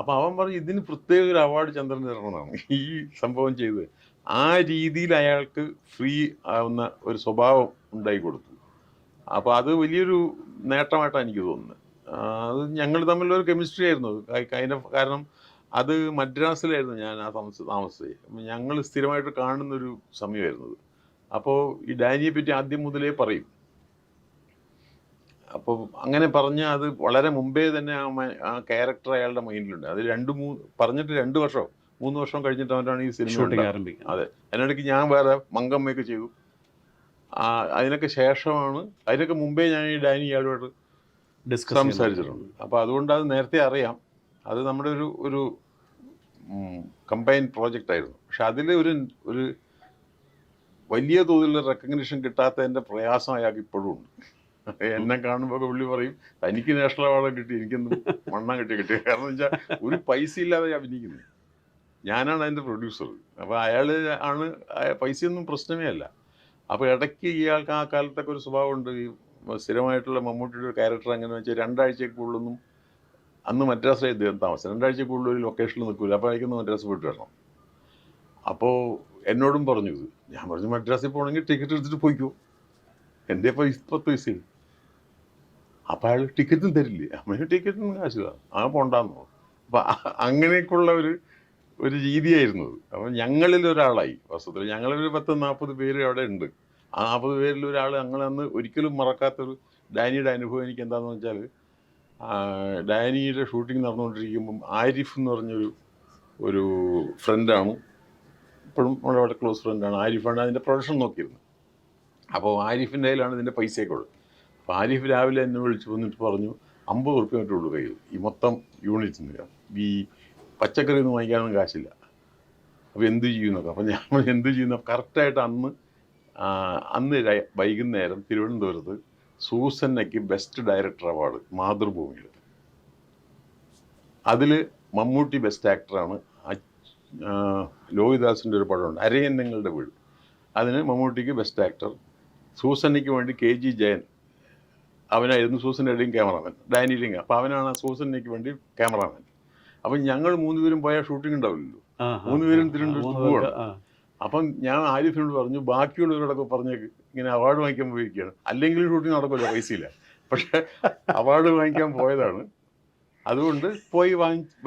അപ്പോൾ അവൻ പറഞ്ഞു ഇതിന് പ്രത്യേക ഒരു അവാർഡ് ചന്ദ്രൻ തരണമെന്നാണ് ഈ സംഭവം ചെയ്തത്. ആ രീതിയിൽ അയാൾക്ക് ഫ്രീ ആവുന്ന ഒരു സ്വഭാവം ഉണ്ടായി കൊടുത്തു. അപ്പോൾ അത് വലിയൊരു നേട്ടമായിട്ടാണ് എനിക്ക് തോന്നുന്നത്. അത് ഞങ്ങൾ തമ്മിലൊരു കെമിസ്ട്രി ആയിരുന്നു അതിൻ്റെ കാരണം. അത് മദ്രാസിലായിരുന്നു ഞാൻ താമസിച്ചത്. ഞങ്ങൾ സ്ഥിരമായിട്ട് കാണുന്നൊരു സമയമായിരുന്നത്. അപ്പോൾ ഈ ഡാനിയെ പറ്റി ആദ്യം മുതലേ പറയും. അപ്പോൾ അങ്ങനെ പറഞ്ഞാൽ അത് വളരെ മുമ്പേ തന്നെ ആ ക്യാരക്ടർ അയാളുടെ മൈൻഡിലുണ്ട്. അത് പറഞ്ഞിട്ട് 2 വർഷം 3 വർഷം കഴിഞ്ഞിട്ട് അവനാണ് ഈ സിനിമ ഷൂട്ടിംഗ് ആരംഭിക്കും. അതെ. അതിനിടയ്ക്ക് ഞാൻ വേറെ മങ്കമ്മയൊക്കെ ചെയ്തു. അതിനൊക്കെ ശേഷമാണ്, അതിനൊക്കെ മുമ്പേ ഞാൻ ഈ ഡാനി ഇയാളുമായിട്ട് സംസാരിച്ചിട്ടുണ്ട്. അപ്പോൾ അതുകൊണ്ട് അത് നേരത്തെ അറിയാം. അത് നമ്മുടെ ഒരു കമ്പൈൻ പ്രോജക്റ്റ് ആയിരുന്നു. പക്ഷെ അതിൽ ഒരു വലിയ തോതിലുള്ള റെക്കഗ്നിഷൻ കിട്ടാത്തതിൻ്റെ പ്രയാസം അയാൾക്ക് ഇപ്പോഴും ഉണ്ട്. എന്നെ കാണുമ്പോൾ പുള്ളി പറയും തനിക്ക് നാഷണൽ അവാർഡ് കിട്ടി, എനിക്കൊന്നും മണ്ണം കിട്ടി. കാരണം വെച്ചാൽ ഒരു പൈസ ഇല്ലാതെ അഭിനയിക്കുന്നത്, ഞാനാണ് അതിൻ്റെ പ്രൊഡ്യൂസർ. അപ്പോൾ അയാൾ ആണ്, പൈസയൊന്നും പ്രശ്നമേ അല്ല. അപ്പോൾ ഇടയ്ക്ക് ഇയാൾക്ക് ആ കാലത്തൊക്കെ ഒരു സ്വഭാവമുണ്ട്. ഈ സ്ഥിരമായിട്ടുള്ള മമ്മൂട്ടിയുടെ ഒരു ക്യാരക്ടർ അങ്ങനെ വെച്ചാൽ 2 ആഴ്ചക്കുള്ളൊന്നും, അന്ന് മദ്രാസിലെ ഇദ്ദേഹം താമസം, 2 ആഴ്ചക്കുള്ളിൽ ഒരു ലൊക്കേഷനിൽ നിൽക്കില്ല. അപ്പോൾ അയക്കുന്ന മദ്രാസ് പോയിട്ട് വരണം. അപ്പോൾ എന്നോടും പറഞ്ഞു ഇത്. ഞാൻ പറഞ്ഞു മദ്രാസിൽ പോകണമെങ്കിൽ ടിക്കറ്റ് എടുത്തിട്ട് പോയിക്കോ, എൻ്റെ 10 പൈസ. അപ്പോൾ അയാൾ ടിക്കറ്റും തരില്ലേ. അമ്മ ടിക്കറ്റിനും കാശില്ല, പോണ്ടാന്ന്. അപ്പം അങ്ങനെയൊക്കെയുള്ള ഒരു രീതിയായിരുന്നു അത്. അപ്പം ഞങ്ങളിൽ ഒരാളായി വസ്തുത്തിൽ. ഞങ്ങളൊരു 10-40 പേര് അവിടെ ഉണ്ട്. ആ 40 പേരിൽ ഒരാൾ. ഞങ്ങളന്ന് ഒരിക്കലും മറക്കാത്തൊരു ഡാനിയുടെ അനുഭവം എനിക്ക് എന്താണെന്ന് വെച്ചാൽ, ഡാനിയുടെ ഷൂട്ടിംഗ് നടന്നുകൊണ്ടിരിക്കുമ്പം ആരിഫ് എന്ന് പറഞ്ഞൊരു ഫ്രണ്ടാണ്, ഇപ്പോഴും നമ്മുടെ അവിടെ ക്ലോസ് ഫ്രണ്ടാണ്. ആരിഫാണ് അതിൻ്റെ പ്രൊഡക്ഷൻ നോക്കിയിരുന്നത്. അപ്പോൾ ആരിഫിൻ്റെ കയ്യിലാണ് ഇതിൻ്റെ പൈസയൊക്കെ ഉള്ളത്. അപ്പോൾ ആരിഫ് രാവിലെ എന്നെ വിളിച്ച് വന്നിട്ട് പറഞ്ഞു 50 ഉറുപ്പിക മറ്റുള്ളൂ കയ്യിൽ ഈ മൊത്തം യൂണിറ്റിന്. ഈ പച്ചക്കറി ഒന്നും വാങ്ങിക്കാനൊന്നും കാശില്ല. അപ്പോൾ എന്ത് ചെയ്യുന്നൊക്കെ. അപ്പോൾ ഞാൻ എന്ത് ചെയ്യുന്ന കറക്റ്റായിട്ട് അന്ന് വൈകുന്നേരം തിരുവനന്തപുരത്ത് സൂസന്നയ്ക്ക് ബെസ്റ്റ് ഡയറക്ടർ അവാർഡ് മാതൃഭൂമിയിൽ. അതിൽ മമ്മൂട്ടി ബെസ്റ്റ് ആക്ടറാണ്. ലോഹിദാസിൻ്റെ ഒരു പടമുണ്ട് അരയന്നങ്ങളുടെ വീട്, അതിന് മമ്മൂട്ടിക്ക് ബെസ്റ്റ് ആക്ടർ. സൂസന്നയ്ക്ക് വേണ്ടി KG ജയൻ, അവനായിരുന്നു സൂസന്നയുടെയും ക്യാമറാമാൻ, ഡാനിയുടെയും. അപ്പോൾ അവനാണ് സൂസന്നയ്ക്ക് വേണ്ടി ക്യാമറാമാൻ. അപ്പം ഞങ്ങൾ 3 പേരും പോയാൽ ഷൂട്ടിംഗ് ഉണ്ടാവില്ലല്ലോ, 3 പേരും തിരുവനന്തപുരത്ത് പോവാണ്. അപ്പം ഞാൻ ആരിഫിനോട് പറഞ്ഞു ബാക്കിയുള്ളവരോടൊക്കെ പറഞ്ഞേക്ക് ഇങ്ങനെ അവാർഡ് വാങ്ങിക്കാൻ പോയിരിക്കുകയാണ്, അല്ലെങ്കിൽ ഷൂട്ടിംഗ് നടക്കില്ല, പൈസയില്ല. പക്ഷേ അവാർഡ് വാങ്ങിക്കാൻ പോയതാണ്. അതുകൊണ്ട് പോയി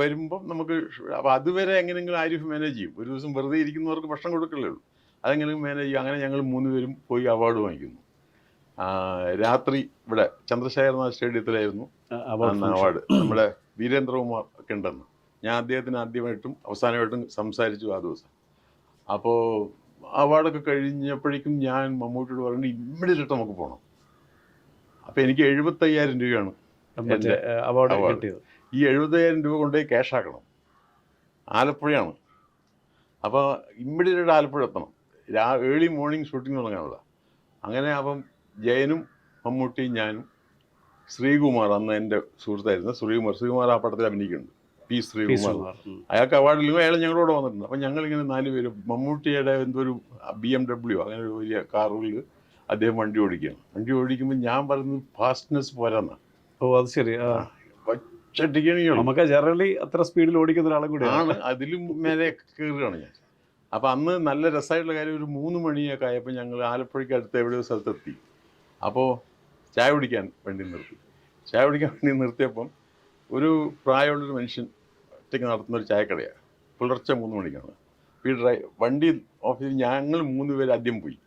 വരുമ്പം നമുക്ക്. അപ്പോൾ അതുവരെ എങ്ങനെയെങ്കിലും ആരിഫ് മാനേജ് ചെയ്യും. ഒരു ദിവസം വെറുതെ ഇരിക്കുന്നവർക്ക് ഭക്ഷണം കൊടുക്കല്ലേ ഉള്ളൂ, അതെങ്ങനെയും മാനേജ് ചെയ്യും. അങ്ങനെ ഞങ്ങൾ 3 പേരും പോയി അവാർഡ് വാങ്ങിക്കുന്നു. രാത്രി ഇവിടെ ചന്ദ്രശേഖരനാഥ് സ്റ്റേഡിയത്തിലായിരുന്നു അവാർഡ്. നമ്മുടെ വീരേന്ദ്രകുമാർ ഒക്കെ ഉണ്ടെന്ന് ഞാൻ അദ്ദേഹത്തിന് ആദ്യമായിട്ടും അവസാനമായിട്ടും സംസാരിച്ചു ആ ദിവസം. അപ്പോൾ അവാർഡൊക്കെ കഴിഞ്ഞപ്പോഴേക്കും ഞാൻ മമ്മൂട്ടിയോട് പറഞ്ഞു ഇമ്മീഡിയറ്റ് നമുക്ക് പോകണം. അപ്പോൾ എനിക്ക് 75,000 രൂപയാണ് അവാർഡ് കിട്ടിയത്. ഈ 75,000 രൂപ കൊണ്ടുപോയി ക്യാഷ് ആക്കണം. ആലപ്പുഴയാണ്. അപ്പോൾ ഇമ്മീഡിയറ്റ് ആലപ്പുഴ എത്തണം. ഏർലി മോർണിംഗ് ഷൂട്ടിംഗ് തുടങ്ങാനുള്ള. അങ്ങനെ അപ്പം ജയനും മമ്മൂട്ടിയും ഞാനും ശ്രീകുമാർ, അന്ന് എൻ്റെ സുഹൃത്തായിരുന്നു ശ്രീകുമാർ ആ പടത്തിൽ അഭിനയിക്കുന്നുണ്ട്, P. ശ്രീകുമാർ. അയാൾക്ക് അവാർഡില്ലെങ്കിൽ അയാൾ ഞങ്ങളോട് വന്നിട്ടുണ്ട്. അപ്പം ഞങ്ങളിങ്ങനെ 4 പേരും മമ്മൂട്ടിയുടെ എന്തൊരു BMW അങ്ങനെ ഒരു വലിയ കാറുകളിൽ അദ്ദേഹം വണ്ടി ഓടിക്കുകയാണ്. വണ്ടി ഓടിക്കുമ്പോൾ ഞാൻ പറയുന്നത് ഫാസ്റ്റ്നെസ് പോരാന്നാണ്. ഓ അത് ശരി. ഒറ്റടിക്കുകയാണ്. നമുക്ക് ജനറലി അത്ര സ്പീഡിൽ ഓടിക്കുന്ന ഒരാളും കൂടി ആണ്. അതിലും മേലെ കയറുകയാണ് ഞാൻ. അപ്പം അന്ന് നല്ല രസമായിട്ടുള്ള കാര്യം, ഒരു 3 മണിയൊക്കെ ആയപ്പോൾ ഞങ്ങൾ ആലപ്പുഴയ്ക്ക് അടുത്ത് എവിടെയോ സ്ഥലത്തെത്തി. അപ്പോൾ ചായ കുടിക്കാൻ വേണ്ടി നിർത്തിയപ്പം ഒരു പ്രായമുള്ളൊരു മനുഷ്യൻ ഒറ്റയ്ക്ക് നടത്തുന്നൊരു ചായക്കടയാണ്. പുലർച്ചെ 3 മണിക്കാണ്. ഈ വണ്ടി ഓഫീസിൽ ഞങ്ങൾ 3 പേര് ആദ്യം പോയി.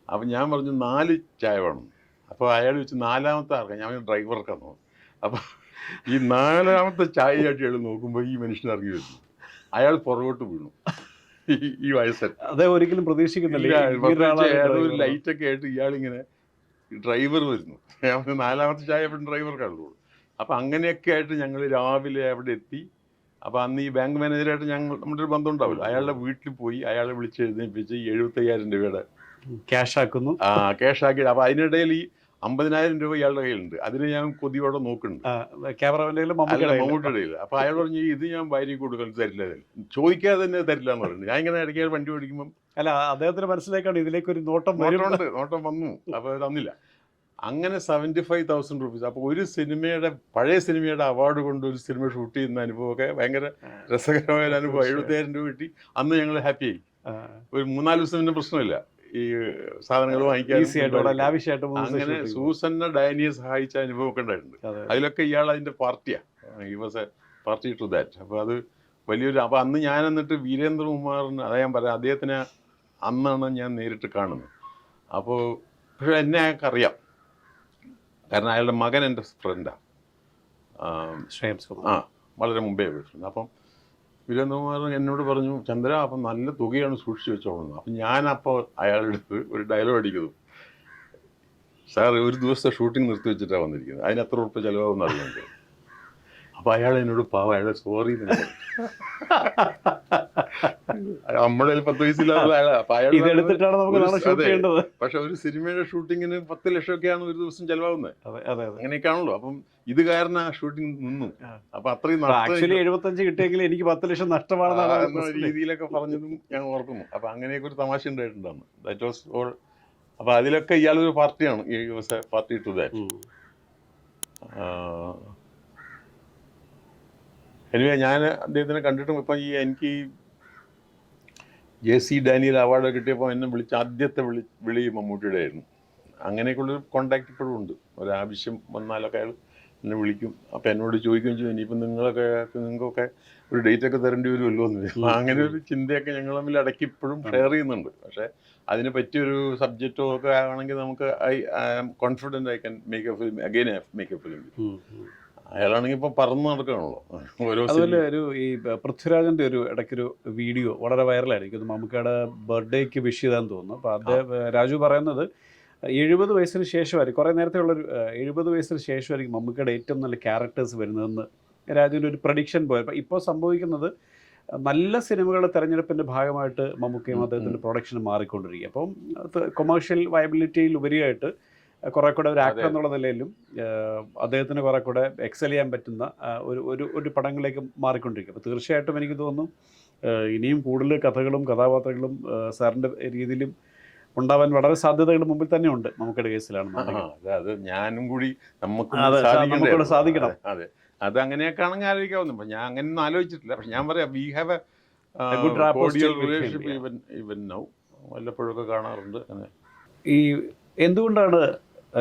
അപ്പം ഞാൻ പറഞ്ഞു 4 ചായ വേണം. അപ്പോൾ അയാൾ വെച്ച് 4ാമത്തെ ആർക്കാണ്, ഞാൻ ഡ്രൈവർക്കാന്ന് പറഞ്ഞു. അപ്പോൾ ഈ 4ാമത്തെ ചായയായിട്ട് അയാൾ നോക്കുമ്പോൾ ഈ മനുഷ്യൻ ഇറങ്ങി വരുന്നു. അയാൾ പുറകോട്ട് വീണു. ഈ വയസ്സൻ അതേ ഒരിക്കലും പ്രതീക്ഷിക്കുന്നില്ല. ഒരു ലൈറ്റൊക്കെ ആയിട്ട് ഇയാളിങ്ങനെ ഡ്രൈവർ വരുന്നു. 4ാമത്തെ ചായ എപ്പോഴും ഡ്രൈവർക്കാണുള്ളൂ. അപ്പം അങ്ങനെയൊക്കെ ആയിട്ട് ഞങ്ങൾ രാവിലെ അവിടെ എത്തി. അപ്പോൾ അന്ന് ഈ ബാങ്ക് മാനേജറായിട്ട് നമ്മുടെ ഒരു ബന്ധം ഉണ്ടാവില്ല. അയാളുടെ വീട്ടിൽ പോയി അയാളെ വിളിച്ച് എഴുന്നേൽപ്പിച്ച് 75,000 രൂപയുടെ ക്യാഷ് ആക്കുന്നു. ക്യാഷ് ആക്കി. അപ്പോൾ അതിനിടയിൽ ഈ 50,000 രൂപ ഇയാളുടെ കയ്യിലുണ്ട്. അതിന് ഞാൻ കൊതിയോടെ നോക്കുന്നുണ്ട്, മമ്മൂട്ടിയുടെ കയ്യിൽ. അപ്പോൾ അയാൾ പറഞ്ഞു ഇത് ഞാൻ ഭാര്യയ്ക്ക് കൊടുക്കാൻ തരില്ല, ചോദിക്കാതെ തന്നെ തരില്ല എന്ന് പറഞ്ഞു. ഞാൻ ഇങ്ങനെ ഇടയ്ക്ക് വണ്ടി ഓടിക്കുമ്പം അല്ല അദ്ദേഹത്തിന് മനസ്സിലാക്കാണ് ഇതിലേക്ക് ഒരു നോട്ടം വന്നു. അപ്പോൾ തന്നില്ല. അങ്ങനെ 75,000 റുപ്പീസ്. അപ്പോൾ ഒരു സിനിമയുടെ പഴയ സിനിമയുടെ അവാർഡ് കൊണ്ട് ഒരു സിനിമ ഷൂട്ട് ചെയ്യുന്ന അനുഭവമൊക്കെ ഭയങ്കര രസകരമായ ഒരു അനുഭവം. 70,000 രൂപ കിട്ടി. അന്ന് ഞങ്ങൾ ഹാപ്പിയായി. ഒരു 3-4 ദിവസം പിന്നെ പ്രശ്നമില്ല ഈ സാധനങ്ങൾ വാങ്ങിക്കാൻ. അങ്ങനെ സൂസന്നെ ഡാനിയെ സഹായിച്ച അനുഭവമൊക്കെ ഉണ്ടായിട്ടുണ്ട്. അതിലൊക്കെ ഇയാൾ അതിൻ്റെ പാർട്ടിയാണ്. He was a party to that. അപ്പോൾ അത് വലിയൊരു. അപ്പോൾ അന്ന് ഞാൻ എന്നിട്ട് വീരേന്ദ്രകുമാറിന് അതാ ഞാൻ പറയാം, അദ്ദേഹത്തിന് അന്നാണ് ഞാൻ നേരിട്ട് കാണുന്നത്. അപ്പോൾ പക്ഷേ എന്നെ അയാൾക്ക് അറിയാം, കാരണം അയാളുടെ മകൻ എൻ്റെ ഫ്രണ്ടാണ്. വളരെ മുമ്പേ വിളിച്ചിട്ടുണ്ട്. അപ്പം വീരേന്ദ്രകുമാർ എന്നോട് പറഞ്ഞു, ചന്ദ്ര അപ്പം നല്ല തുകയാണ് സൂക്ഷിച്ച് വെച്ചോളുന്നത്. അപ്പം ഞാനപ്പോൾ അയാളുടെ അടുത്ത് ഒരു ഡയലോഗ് അടിക്കുന്നു, സാർ ഒരു ദിവസത്തെ ഷൂട്ടിംഗ് നിർത്തി വെച്ചിട്ടാണ് വന്നിരിക്കുന്നത്, അതിന് എത്ര ഉറുപ്പ് ചിലവാകുമെന്ന് അറിയുന്നുണ്ട്. അപ്പോൾ അയാൾ എന്നോട് അയാളെ സോറി നമ്മുടെ 10 വയസ്സില്ലാത്ത അയാളാണ്. അപ്പം അയാൾ പക്ഷെ ഒരു സിനിമയുടെ ഷൂട്ടിങ്ങിന് 10 ലക്ഷമൊക്കെയാണ് ഒരു ദിവസം ചിലവാകുന്നത്. അങ്ങനെയൊക്കെയാണല്ലോ. അപ്പം ഇത് കാരണം ആ ഷൂട്ടിംഗ് നിന്നു. അപ്പൊ അത്രയും 75 കിട്ടിയെങ്കിൽ എനിക്ക് 10 ലക്ഷം നഷ്ടമാണെന്ന രീതിയിലൊക്കെ പറഞ്ഞതും ഞാൻ ഓർക്കുന്നു. അപ്പൊ അങ്ങനെയൊക്കെ ഒരു തമാശ ഉണ്ടായിട്ടുണ്ടായിരുന്നു. That was all. അപ്പൊ അതിലൊക്കെ ഇയാളൊരു പാർട്ടിയാണ്, ഈ പാർട്ടി ടു ദാറ്റ്. എനിവേ ഞാൻ അദ്ദേഹത്തിനെ കണ്ടിട്ടും ഇപ്പം എനിക്ക് JC ഡാനിയൽ അവാർഡ് കിട്ടിയപ്പോൾ എന്നെ വിളിച്ച ആദ്യത്തെ വിളി മമ്മൂട്ടിയുടെ ആയിരുന്നു. അങ്ങനെയൊക്കെയുള്ളൊരു കോണ്ടാക്ട് ഇപ്പോഴും ഉണ്ട്. ഒരാവശ്യം വന്നാലൊക്കെ അയാൾ എന്നെ വിളിക്കും. അപ്പം എന്നോട് ചോദിക്കുകയും ചെയ്യും, ഇനിയിപ്പം നിങ്ങൾക്കൊക്കെ ഒരു ഡേറ്റൊക്കെ തരേണ്ടി വരുമല്ലോ എന്ന്. അങ്ങനെ ഒരു ചിന്തയൊക്കെ ഞങ്ങൾ തമ്മിൽ ഇടയ്ക്ക് ഇപ്പോഴും ഷെയർ ചെയ്യുന്നുണ്ട്. പക്ഷേ അതിന് പറ്റിയൊരു സബ്ജക്റ്റോ ഒക്കെ ആണെങ്കിൽ നമുക്ക് I am confident I can make a film again make a film. അയാളാണെങ്കിൽ ഇപ്പം പറന്ന് നടക്കുകയാണല്ലോ ഓരോ. അതുപോലെ ഒരു ഈ പൃഥ്വിരാജിൻ്റെ ഒരു ഇടയ്ക്കൊരു വീഡിയോ വളരെ വൈറലായിരിക്കും. മമ്മൂക്കയുടെ ബർത്ത്ഡേക്ക് വിഷ് ചെയ്താന്ന് തോന്നുന്നു. അപ്പോൾ അദ്ദേഹം രാജു പറയുന്നത് 70 വയസ്സിന് ശേഷമായിരിക്കും, കുറേ നേരത്തെ ഉള്ളൊരു 70 വയസ്സിന് ശേഷമായിരിക്കും മമ്മൂക്കയുടെ ഏറ്റവും നല്ല ക്യാരക്ടേഴ്സ് വരുന്നതെന്ന് രാജുവിൻ്റെ ഒരു പ്രഡിക്ഷൻ പോയപ്പോൾ ഇപ്പോൾ സംഭവിക്കുന്നത് നല്ല സിനിമകളുടെ തെരഞ്ഞെടുപ്പിൻ്റെ ഭാഗമായിട്ട് മമ്മൂക്കയും അദ്ദേഹത്തിൻ്റെ പ്രൊഡക്ഷൻ മാറിക്കൊണ്ടിരിക്കുക. അപ്പം കൊമേഴ്ഷ്യൽ വയബിലിറ്റിയിൽ ഉപരിയായിട്ട് കുറെ കൂടെ ഒരു ആക്ടർ എന്നുള്ള നിലയിലും അദ്ദേഹത്തിന് കുറെ കൂടെ എക്സൽ ചെയ്യാൻ പറ്റുന്ന ഒരു പടങ്ങളിലേക്ക് മാറിക്കൊണ്ടിരിക്കും. അപ്പോൾ തീർച്ചയായിട്ടും എനിക്ക് തോന്നുന്നു ഇനിയും കൂടുതൽ കഥകളും കഥാപാത്രങ്ങളും സാറിൻ്റെ രീതിയിലും ഉണ്ടാവാൻ വളരെ സാധ്യതകൾ മുമ്പിൽ തന്നെ ഉണ്ട്. നമുക്കിടെ കേസിലാണ് അത് ഞാനും കൂടി നമുക്ക് സാധിക്കണം. അതെ, അത് അങ്ങനെയൊക്കെയാണെങ്കിൽ ആലോചിക്കാവുന്നു. അപ്പം ഞാൻ അങ്ങനെയൊന്നും ആലോചിച്ചിട്ടില്ല. പക്ഷെ ഞാൻ പറയാം, we have A good relationship even now. വല്ലപ്പോഴൊക്കെ കാണാറുണ്ട്. ഈ എന്തുകൊണ്ടാണ്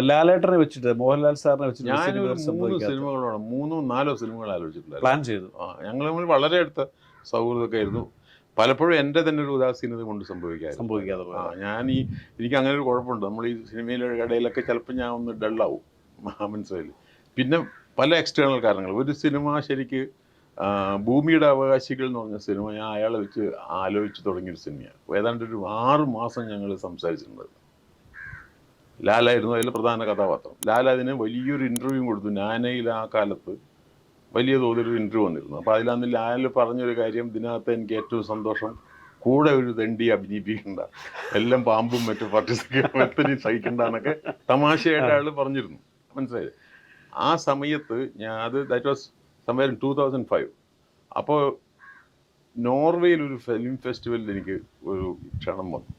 ലാലേട്ടനെ വെച്ചിട്ട് മോഹൻലാൽ സാറിനെ വെച്ചിട്ട് ഞാൻ 3 സിനിമകളോടെ 3-4 സിനിമകൾ ആലോചിച്ചിട്ടില്ല, പ്ലാൻ ചെയ്തു. ഞങ്ങൾ തമ്മിൽ വളരെ അടുത്ത സൗഹൃദമൊക്കെ ആയിരുന്നു. പലപ്പോഴും എൻ്റെ തന്നെ ഒരു ഉദാസീനത കൊണ്ട് സംഭവിക്കാതെ എനിക്ക് അങ്ങനെ ഒരു കുഴപ്പമുണ്ട്. നമ്മൾ ഈ സിനിമയിലെ ഇടയിലൊക്കെ ചിലപ്പോൾ ഞാൻ ഒന്ന് ഡള്ളാവും, മനസ്സിലായില്ല. പിന്നെ പല എക്സ്റ്റേണൽ കാരണങ്ങൾ. ഒരു സിനിമ ശരിക്ക് ഭൂമിയുടെ അവകാശികൾ എന്ന് പറഞ്ഞ സിനിമ ഞാൻ അയാളെ വെച്ച് ആലോചിച്ച് തുടങ്ങിയൊരു സിനിമയാണ്. ഏതാണ്ട് ഒരു 6 മാസം ഞങ്ങൾ സംസാരിച്ചിട്ടുണ്ട്. ലാലായിരുന്നു അതിൽ പ്രധാന കഥാപാത്രം. ലാൽ അതിന് വലിയൊരു ഇൻ്റർവ്യൂ കൊടുത്തു. നാനയിൽ ആ കാലത്ത് വലിയ തോതിലൊരു ഇൻ്റർവ്യൂ വന്നിരുന്നു. അപ്പോൾ അതിലന്ന് ലാൽ പറഞ്ഞൊരു കാര്യം, ഇതിനകത്ത് എനിക്ക് ഏറ്റവും സന്തോഷം കൂടെ ഒരു ദണ്ഡി അഭിനയിപ്പിക്കണ്ട, എല്ലാം പാമ്പും മറ്റു പട്ടിയും സഹിക്കണ്ട എന്നൊക്കെ തമാശയായിട്ട് അയാൾ പറഞ്ഞിരുന്നു, മനസ്സിലായത്. ആ സമയത്ത് ദാറ്റ് വാസ് സംവെയർ ഇൻ 2005. അപ്പോൾ നോർവേയിൽ ഒരു ഫിലിം ഫെസ്റ്റിവലിൽ എനിക്ക് ഒരു ക്ഷണം വന്നു.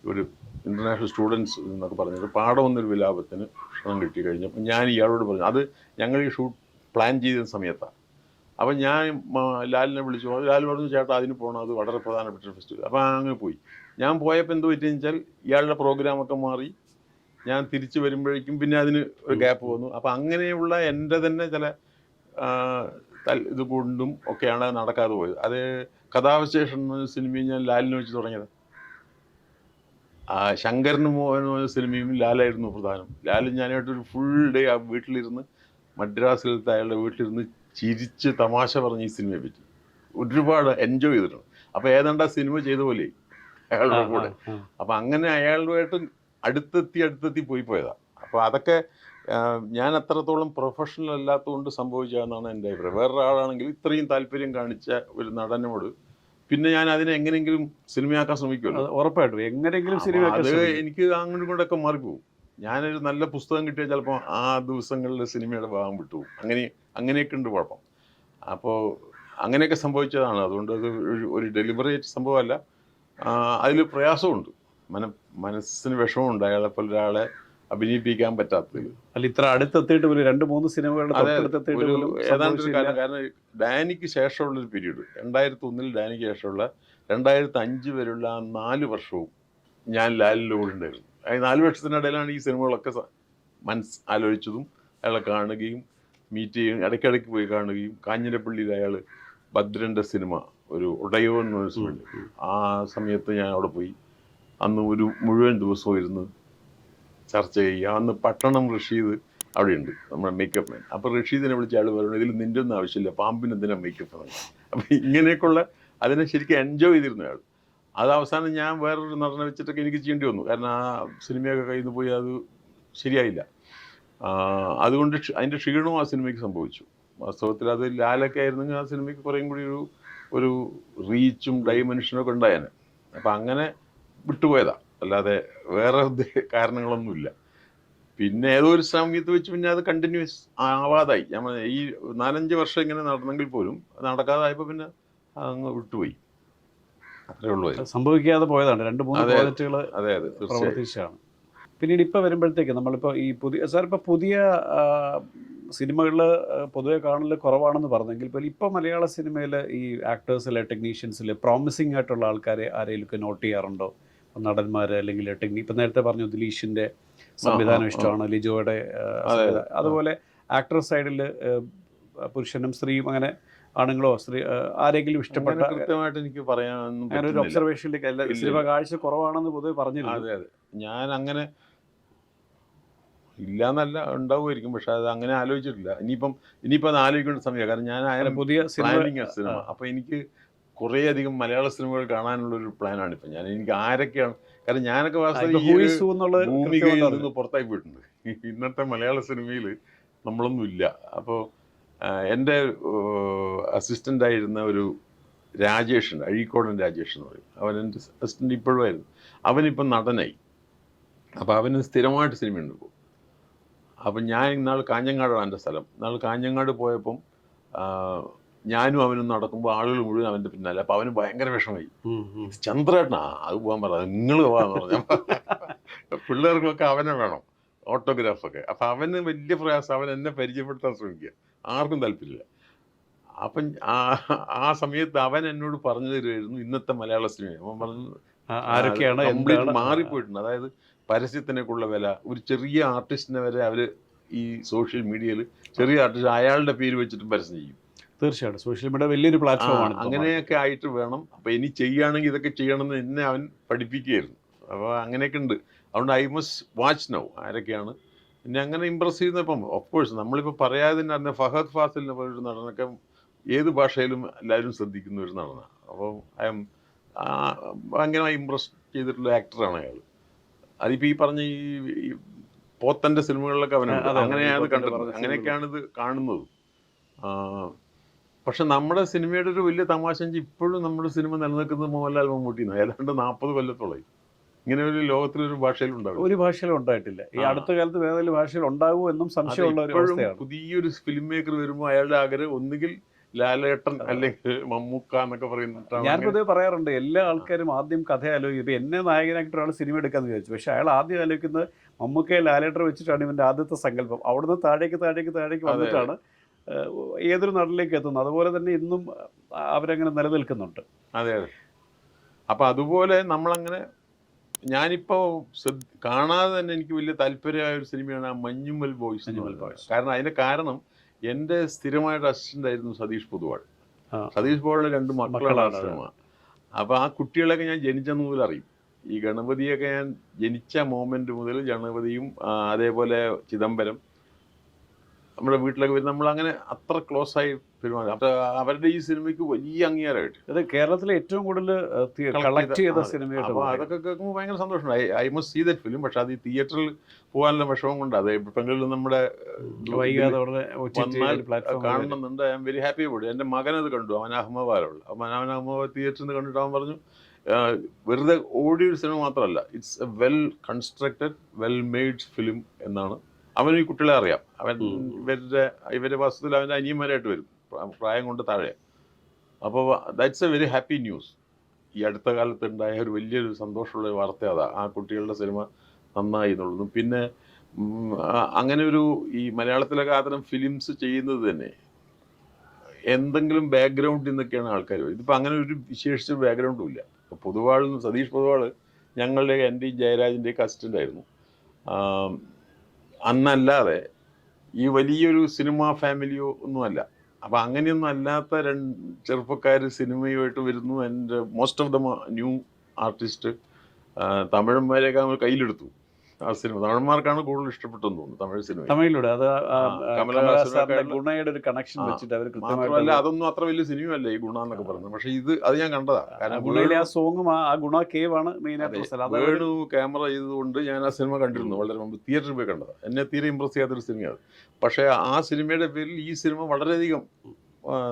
ഒരു ഇൻ്റർനാഷണൽ സ്റ്റുഡൻസ് എന്നൊക്കെ പറഞ്ഞിട്ട് പാഠം എന്നൊരു വിലാപത്തിന് ക്ഷണം കിട്ടി കഴിഞ്ഞപ്പോൾ ഞാൻ ഇയാളോട് പറഞ്ഞു, അത് ഞങ്ങൾ ഈ ഷൂട്ട് പ്ലാൻ ചെയ്ത സമയത്താണ്. അപ്പം ഞാൻ ലാലിനെ വിളിച്ചു. ലാൽ പറഞ്ഞു, ചേട്ടാ അതിന് പോകണം, അത് വളരെ പ്രധാനപ്പെട്ട ഫെസ്റ്റിവൽ. അപ്പോൾ അങ്ങനെ പോയി. ഞാൻ പോയപ്പോൾ എന്ത് പറ്റിയെന്ന് വെച്ചാൽ ഇയാളുടെ പ്രോഗ്രാമൊക്കെ മാറി. ഞാൻ തിരിച്ച് വരുമ്പോഴേക്കും പിന്നെ അതിന് ഒരു ഗ്യാപ്പ് വന്നു. അപ്പോൾ അങ്ങനെയുള്ള എൻ്റെ തന്നെ ചില ഇത് കൊണ്ടും ഒക്കെയാണ് നടക്കാതെ പോയത്. അത് കഥാവിശേഷം എന്ന സിനിമയും ഞാൻ ലാലിനെ വെച്ച് തുടങ്ങിയത്. ശങ്കരന് മോഹൻ സിനിമയും ലാലായിരുന്നു പ്രധാനം. ലാലും ഞാനായിട്ടൊരു ഫുൾ ഡേ ആ വീട്ടിലിരുന്ന്, മദ്രാസിലത്തെ അയാളുടെ വീട്ടിലിരുന്ന് ചിരിച്ച് തമാശ പറഞ്ഞ് ഈ സിനിമയെ പറ്റി ഒരുപാട് എൻജോയ് ചെയ്തിട്ടുണ്ട്. അപ്പോൾ ഏതാണ്ട് ആ സിനിമ ചെയ്ത പോലെ അയാളുടെ കൂടെ. അപ്പം അങ്ങനെ അയാളുമായിട്ട് അടുത്തെത്തി പോയതാണ്. അപ്പോൾ അതൊക്കെ ഞാൻ അത്രത്തോളം പ്രൊഫഷണൽ അല്ലാത്തതുകൊണ്ട് സംഭവിച്ചതെന്നാണ് എൻ്റെ അഭിപ്രായം. വേറൊരാളാണെങ്കിൽ ഇത്രയും താല്പര്യം കാണിച്ച ഒരു നടനോട് പിന്നെ ഞാൻ അതിനെ എങ്ങനെയെങ്കിലും സിനിമയാക്കാൻ ശ്രമിക്കുമല്ലോ. ഉറപ്പായിട്ടും എങ്ങനെയെങ്കിലും അത് എനിക്ക് അങ്ങോട്ടും ഇങ്ങോട്ടൊക്കെ മാറിപ്പോവും. ഞാനൊരു നല്ല പുസ്തകം കിട്ടിയാൽ ചിലപ്പോൾ ആ ദിവസങ്ങളിൽ സിനിമയുടെ ഭാഗം വിട്ടുപോകും. അങ്ങനെയൊക്കെ ഉണ്ട് കുഴപ്പം. അപ്പോൾ അങ്ങനെയൊക്കെ സംഭവിച്ചതാണ്. അതുകൊണ്ട് അത് ഒരു ഡെലിബറേറ്റ് സംഭവമല്ല. അതിൽ പ്രയാസമുണ്ട്, മനസ്സിന് വിഷമമുണ്ട്. അയാളെപ്പോലെ ഒരാളെ അഭിനയിപ്പിക്കാൻ പറ്റാത്തത്. അല്ല, ഇത്ര അടുത്തെത്തിയിട്ട് പോലും 2-3 സിനിമകളുടെ തൊട്ടടുത്തെത്തിയിട്ട് ഒരു പോലും ഏതാണ്ട് ഒരു സംഭവിച്ചില്ല. കാരണം ഡാനിക്ക് ശേഷമുള്ളൊരു പീരീഡ് 2001 ഡാനിക്ക് ശേഷമുള്ള 2005 വരെയുള്ള ആ 4 വർഷവും ഞാൻ ലാലിൻ്റെ കൂടെ ഉണ്ടായിരുന്നു. ആ 4 വർഷത്തിനിടയിലാണ് ഈ സിനിമകളൊക്കെ ആലോചിച്ചതും അയാളെ കാണുകയും മീറ്റ് ചെയ്യുകയും ഇടയ്ക്കിടയ്ക്ക് പോയി കാണുകയും കാഞ്ഞിരപ്പള്ളിയിൽ അയാൾ ഭദ്രൻ്റെ സിനിമ ഒരു ഉടയോ എന്നൊരു സിനിമ, ആ സമയത്ത് ഞാൻ അവിടെ പോയി അന്ന് ഒരു മുഴുവൻ ദിവസവും ഇരുന്ന് ചർച്ച ചെയ്യുക. അന്ന് പട്ടണം റഷീദ് അവിടെയുണ്ട്, നമ്മുടെ മേക്കപ്പ് മാൻ. അപ്പോൾ റഷീദിനെ വിളിച്ച ആൾ പറഞ്ഞു, ഇതിൽ നിൻ്റെ ഒന്നും ആവശ്യമില്ല, പാമ്പിന് എന്തിനാ മേക്കപ്പ് എന്ന്. അപ്പം ഇങ്ങനെയൊക്കെയുള്ള അതിനെ ശരിക്കും എൻജോയ് ചെയ്തിരുന്ന ആൾ. അത് അവസാനം ഞാൻ വേറൊരു നടനെ വെച്ചിട്ടൊക്കെ എനിക്ക് ചെയ്യേണ്ടി വന്നു, കാരണം ആ സിനിമയൊക്കെ കയ്യിൽ നിന്ന് പോയി, അത് ശരിയായില്ല. അതുകൊണ്ട് അതിൻ്റെ ക്ഷീണവും ആ സിനിമയ്ക്ക് സംഭവിച്ചു. വാസ്തവത്തിൽ അത് ലാലൊക്കെ ആയിരുന്നെങ്കിൽ ആ സിനിമയ്ക്ക് കുറേയും കൂടി ഒരു റീച്ചും ഡൈമെൻഷനൊക്കെ ഉണ്ടായേനെ. അപ്പം അങ്ങനെ വിട്ടുപോയതാണ്, അല്ലാതെ വേറെ കാരണങ്ങളൊന്നുമില്ല. പിന്നെ ഏതോ ഒരു സമയത്ത് വെച്ച് പിന്നെ അത് കണ്ടിന്യൂസ് ആവാതായി. ഞാൻ ഈ 4-5 വർഷം ഇങ്ങനെ നടന്നെങ്കിൽ പോലും നടക്കാതായപ്പോൾ പിന്നെ അങ്ങ് വിട്ടുപോയി, അത്രേ ഉള്ളൂ. സംഭവിക്കാതെ പോയതാണ് 2-3 പ്രോജക്റ്റുകൾ അതെ പ്രവർത്തിച്ചാണ്. പിന്നീട് ഇപ്പോൾ വരുമ്പോഴത്തേക്ക് നമ്മളിപ്പോൾ ഈ പുതിയ സിനിമകളിൽ പൊതുവെ കാണൽ കുറവാണെന്ന് പറഞ്ഞെങ്കിൽ പോലും ഇപ്പോൾ മലയാള സിനിമയിൽ ഈ ആക്ടേഴ്സിലെ ടെക്നീഷ്യൻസിൽ പ്രോമിസിംഗ് ആയിട്ടുള്ള ആൾക്കാരെ ആരെങ്കിലും നോട്ട് ചെയ്യാറുണ്ടോ? നടന്മാർ അല്ലെങ്കിൽ ഇപ്പം നേരത്തെ പറഞ്ഞു ദിലീഷിൻ്റെ സംവിധാനം ഇഷ്ടമാണ്, ലിജോയുടെ അതുപോലെ ആക്ടർ സൈഡിൽ പുരുഷനും സ്ത്രീയും അങ്ങനെ ആണുങ്ങളോ ആരെങ്കിലും ഇഷ്ടപ്പെട്ട കൃത്യമായിട്ട് എനിക്ക് പറയാൻ അങ്ങനെ ഒരു ഒബ്സർവേഷനിലേക്ക് സിനിമ കാഴ്ച കുറവാണെന്ന് പൊതുവെ പറഞ്ഞില്ല. അതെ ഞാൻ അങ്ങനെ ഇല്ലാന്നല്ല, ഉണ്ടാവുമായിരിക്കും, പക്ഷെ അത് അങ്ങനെ ആലോചിച്ചിട്ടില്ല. ഇനിയിപ്പോൾ അത് ആലോചിക്കേണ്ട സമയമാണ്, കാരണം ഞാൻ പുതിയ സിനിമ. അപ്പോൾ എനിക്ക് കുറേയധികം മലയാള സിനിമകൾ കാണാനുള്ളൊരു പ്ലാനാണ് ഇപ്പം. എനിക്ക് ആരൊക്കെയാണ്, കാരണം ഞാനൊക്കെ ഭൂമികയിൽ നിന്ന് പുറത്തായി പോയിട്ടുണ്ട്. ഇന്നത്തെ മലയാള സിനിമയിൽ നമ്മളൊന്നും ഇല്ല. അപ്പോൾ എൻ്റെ അസിസ്റ്റൻ്റായിരുന്ന ഒരു രാജേഷുണ്ട്, അഴീക്കോടൻ രാജേഷ് എന്ന് പറയും. അവൻ എൻ്റെ അസിസ്റ്റൻ്റ് ഇപ്പോഴും ആയിരുന്നു. അവനിപ്പം നടനായി. അപ്പോൾ അവന് സ്ഥിരമായിട്ട് സിനിമയുണ്ട് ഇപ്പോൾ. അപ്പം ഞാൻ ഇന്നാൾ കാഞ്ഞങ്ങാടാണ് എൻ്റെ സ്ഥലം. ഇന്നാൾ കാഞ്ഞങ്ങാട് പോയപ്പം ഞാനും അവനും നടക്കുമ്പോൾ ആളുകൾ മുഴുവൻ അവൻ്റെ പിന്നാലെ. അപ്പോൾ അവന് ഭയങ്കര വിഷമമായി. ചന്ദ്രേട്ടനാ അത് പോകാൻ പറഞ്ഞത്, നിങ്ങൾ പോകാന്ന് പറഞ്ഞാൽ പിള്ളേർക്കൊക്കെ അവനെ വേണം, ഓട്ടോഗ്രാഫൊക്കെ. അപ്പം അവന് വലിയ പ്രയാസം, അവൻ എന്നെ പരിചയപ്പെടുത്താൻ ശ്രമിക്കുക, ആർക്കും താല്പര്യമില്ല. അപ്പം ആ സമയത്ത് അവൻ എന്നോട് പറഞ്ഞു തരുമായിരുന്നു ഇന്നത്തെ മലയാള സിനിമ. അവൻ പറഞ്ഞു ആരൊക്കെയാണ് കംപ്ലീറ്റ് മാറിപ്പോയിട്ടുണ്ട്. അതായത് പരസ്യത്തിനൊക്കെയുള്ള വില, ഒരു ചെറിയ ആർട്ടിസ്റ്റിനെ വരെ അവർ ഈ സോഷ്യൽ മീഡിയയിൽ ചെറിയ ആർട്ടിസ്റ്റ് അയാളുടെ പേര് വെച്ചിട്ട് പരസ്യം ചെയ്യും. തീർച്ചയായിട്ടും സോഷ്യൽ മീഡിയ വലിയൊരു പ്ലാറ്റ്ഫോമാണ്. അങ്ങനെയൊക്കെ ആയിട്ട് വേണം. അപ്പോൾ ഇനി ചെയ്യുകയാണെങ്കിൽ ഇതൊക്കെ ചെയ്യണമെന്ന് എന്നെ അവൻ പഠിപ്പിക്കുകയായിരുന്നു. അപ്പോൾ അങ്ങനെയൊക്കെ ഉണ്ട്. അതുകൊണ്ട് ഐ മസ്റ്റ് വാച്ച് നൗ ആരൊക്കെയാണ്. പിന്നെ അങ്ങനെ ഇമ്പ്രസ് ചെയ്യുന്നപ്പം ഓഫ്കോഴ്സ് നമ്മളിപ്പോൾ പറയാതെ തന്നെ അറിഞ്ഞ ഫഹദ് ഫാസിലിനെ പോലൊരു നടനൊക്കെ ഏത് ഭാഷയിലും എല്ലാവരും ശ്രദ്ധിക്കുന്ന ഒരു നടനാണ്. അപ്പോൾ ഭയങ്കരമായി ഇമ്പ്രസ് ചെയ്തിട്ടുള്ള ആക്ടറാണ് അയാൾ. അതിപ്പോൾ ഈ പറഞ്ഞ ഈ പോത്തൻ്റെ സിനിമകളിലൊക്കെ അവനുണ്ട്. അങ്ങനെയാണ് കണ്ടത്, അങ്ങനെയൊക്കെയാണ് ഇത് കാണുന്നത്. പക്ഷെ നമ്മുടെ സിനിമയുടെ ഒരു വലിയ തമാശ ഇപ്പോഴും നമ്മുടെ സിനിമ നിലനിൽക്കുന്നത് മോഹൻലാൽ മമ്മൂട്ടിന്ന് ഏതാണ്ട് 40 കൊല്ലത്തോളായി. ഇങ്ങനെ ഒരു ലോകത്തിലൊരു ഭാഷയിലും ഉണ്ടാവും, ഒരു ഭാഷയിലും ഉണ്ടായിട്ടില്ല. ഈ അടുത്ത കാലത്ത് വേറെ ഭാഷയിൽ ഉണ്ടാകുമോ എന്നും സംശയമുള്ള ഒരു അവസ്ഥയാണ്. പുതിയൊരു ഫിലിം മേക്കർ വരുമ്പോൾ അയാളുടെ ആഗ്രഹം ഒന്നുകിൽ ലാലേട്ടൻ അല്ലെങ്കിൽ മമ്മൂക്ക എന്നൊക്കെ പറയുന്നത്. ഞാൻ പൊതുവെ പറയാറുണ്ട്, എല്ലാ ആൾക്കാരും ആദ്യം കഥ ആലോചിക്കും. ഇപ്പം എന്നെ നായകനായിട്ട് ഒരാൾ സിനിമ എടുക്കാന്ന് വിചാരിച്ചു, പക്ഷേ അയാൾ ആദ്യം ആലോചിക്കുന്നത് മമ്മൂക്കയെ ലാലേട്ടർ വെച്ചിട്ടാണ് ഇവൻ്റെ ആദ്യത്തെ സങ്കല്പം. അവിടുന്ന് താഴേക്ക് വന്നിട്ടാണ് ഏതൊരു നടനിലേക്ക് എത്തുന്നത്. അതുപോലെ തന്നെ ഇന്നും അവരങ്ങനെ നിലനിൽക്കുന്നുണ്ട്. അതെ. അപ്പം അതുപോലെ നമ്മളങ്ങനെ ഞാനിപ്പോൾ കാണാതെ തന്നെ എനിക്ക് വലിയ താല്പര്യമായ ഒരു സിനിമയാണ് ആ മഞ്ഞുമ്മൽ ബോയ്സ്. കാരണം അതിൻ്റെ കാരണം എൻ്റെ സ്ഥിരമായിട്ട് അസിസ്റ്റൻ്റ് ആയിരുന്നു സതീഷ് പൊതുവാൾ. സതീഷ് പൊതുവാളിൻ്റെ 2 മക്കളാണ് സിനിമ. അപ്പോൾ ആ കുട്ടികളെയൊക്കെ ഞാൻ ജനിച്ചെന്ന് മുതൽ അറിയും. ഈ ഗണപതിയൊക്കെ ഞാൻ ജനിച്ച മോമെൻറ്റ് മുതൽ ഗണപതിയും അതേപോലെ ചിദംബരം നമ്മുടെ വീട്ടിലൊക്കെ വരും. നമ്മളങ്ങനെ അത്ര ക്ലോസ് ആയി പെരുമാറും. അപ്പോൾ അവരുടെ ഈ സിനിമയ്ക്ക് വലിയ അംഗീകാരമായിട്ട് അത് കേരളത്തിലെ ഏറ്റവും കൂടുതൽ കളക്ട് ചെയ്ത സിനിമയായിട്ട്. അപ്പോൾ അതൊക്കെ കേൾക്കുമ്പോൾ ഭയങ്കര സന്തോഷമുണ്ട്. I must see that film. പക്ഷെ അത് ഈ തിയേറ്ററിൽ പോകാനുള്ള വിഷമം കൊണ്ട് അത് എപ്പോഴെങ്കിലും നമ്മുടെ കാണണമെന്നുണ്ട്. I am very happy about. എൻ്റെ മകനത് കണ്ടു, അവൻ അഹമ്മദാബാദിലുള്ള. അപ്പം അവൻ അഹമ്മദാബാദ് തിയേറ്ററിൽ നിന്ന് കണ്ടിട്ട് അവൻ പറഞ്ഞു വെറുതെ ഓടിയൊരു സിനിമ മാത്രമല്ല, it's A well constructed well made film എന്നാണ്. അവന് ഈ കുട്ടികളെ അറിയാം. അവൻ ഇവരുടെ വസ്തുത്തിൽ അവൻ്റെ അനിയന്മാരായിട്ട് വരും, പ്രായം കൊണ്ട് താഴെ. അപ്പോൾ that's A very happy news. ഈ അടുത്ത കാലത്ത് ഉണ്ടായ ഒരു വലിയൊരു സന്തോഷമുള്ള വാർത്ത അതാണ്, ആ കുട്ടികളുടെ സിനിമ നന്നായി എന്നുള്ളതും. പിന്നെ അങ്ങനെ ഒരു ഈ മലയാളത്തിലൊക്കെ അത്തരം ഫിലിംസ് ചെയ്യുന്നത് തന്നെ എന്തെങ്കിലും ബാക്ക്ഗ്രൗണ്ടിൽ നിന്നൊക്കെയാണ് ആൾക്കാർ. ഇതിപ്പോൾ അങ്ങനെ ഒരു വിശേഷിച്ച ബാക്ക്ഗ്രൗണ്ടും ഇല്ല. ഇപ്പോൾ പൊതുവാൾ, സതീഷ് പൊതുവാൾ ഞങ്ങളുടെ എൻ്റെയും ജയരാജിൻ്റെയൊക്കെ അസിസ്റ്റൻ്റായിരുന്നു. അന്നല്ലാതെ ഈ വലിയൊരു സിനിമാ ഫാമിലിയോ ഒന്നുമല്ല. അപ്പോൾ അങ്ങനെയൊന്നും അല്ലാത്ത ചെറുപ്പക്കാർ സിനിമയുമായിട്ട് വരുന്നു. And most of the new artist തമിഴന്മാരെയൊക്കെ നമ്മൾ കയ്യിലെടുത്തു. ആ സിനിമ തമിഴന്മാർക്കാണ് കൂടുതൽ ഇഷ്ടപ്പെട്ടെന്ന് തോന്നുന്നു തമിഴ് സിനിമ. തമിഴിലൂടെ അത് കമലഹാസനൊക്കെ ഗുണയുടെ ഒരു കണക്ഷൻ വെച്ചിട്ട് അവർ മാത്രമല്ല അതൊന്നും അത്ര വലിയ സിനിമയല്ല ഈ ഗുണ എന്നൊക്കെ പറയുന്നത്. പക്ഷെ അത് ഞാൻ കണ്ടതാ. കാരണം ഗുണയിലെ ആ സോങ്ങും ആ ഗുണ കേവാണ് മെയിൻ ആയിട്ടുള്ള വേണു ക്യാമറ ചെയ്തതുകൊണ്ട് ഞാൻ ആ സിനിമ കണ്ടിരുന്നു. വളരെ മുമ്പ് തിയേറ്ററിൽ പോയി കണ്ടത്. എന്നെ തീരെ ഇമ്പ്രസ് ചെയ്യാത്തൊരു സിനിമയാണ്. പക്ഷേ ആ സിനിമയുടെ പേരിൽ ഈ സിനിമ വളരെയധികം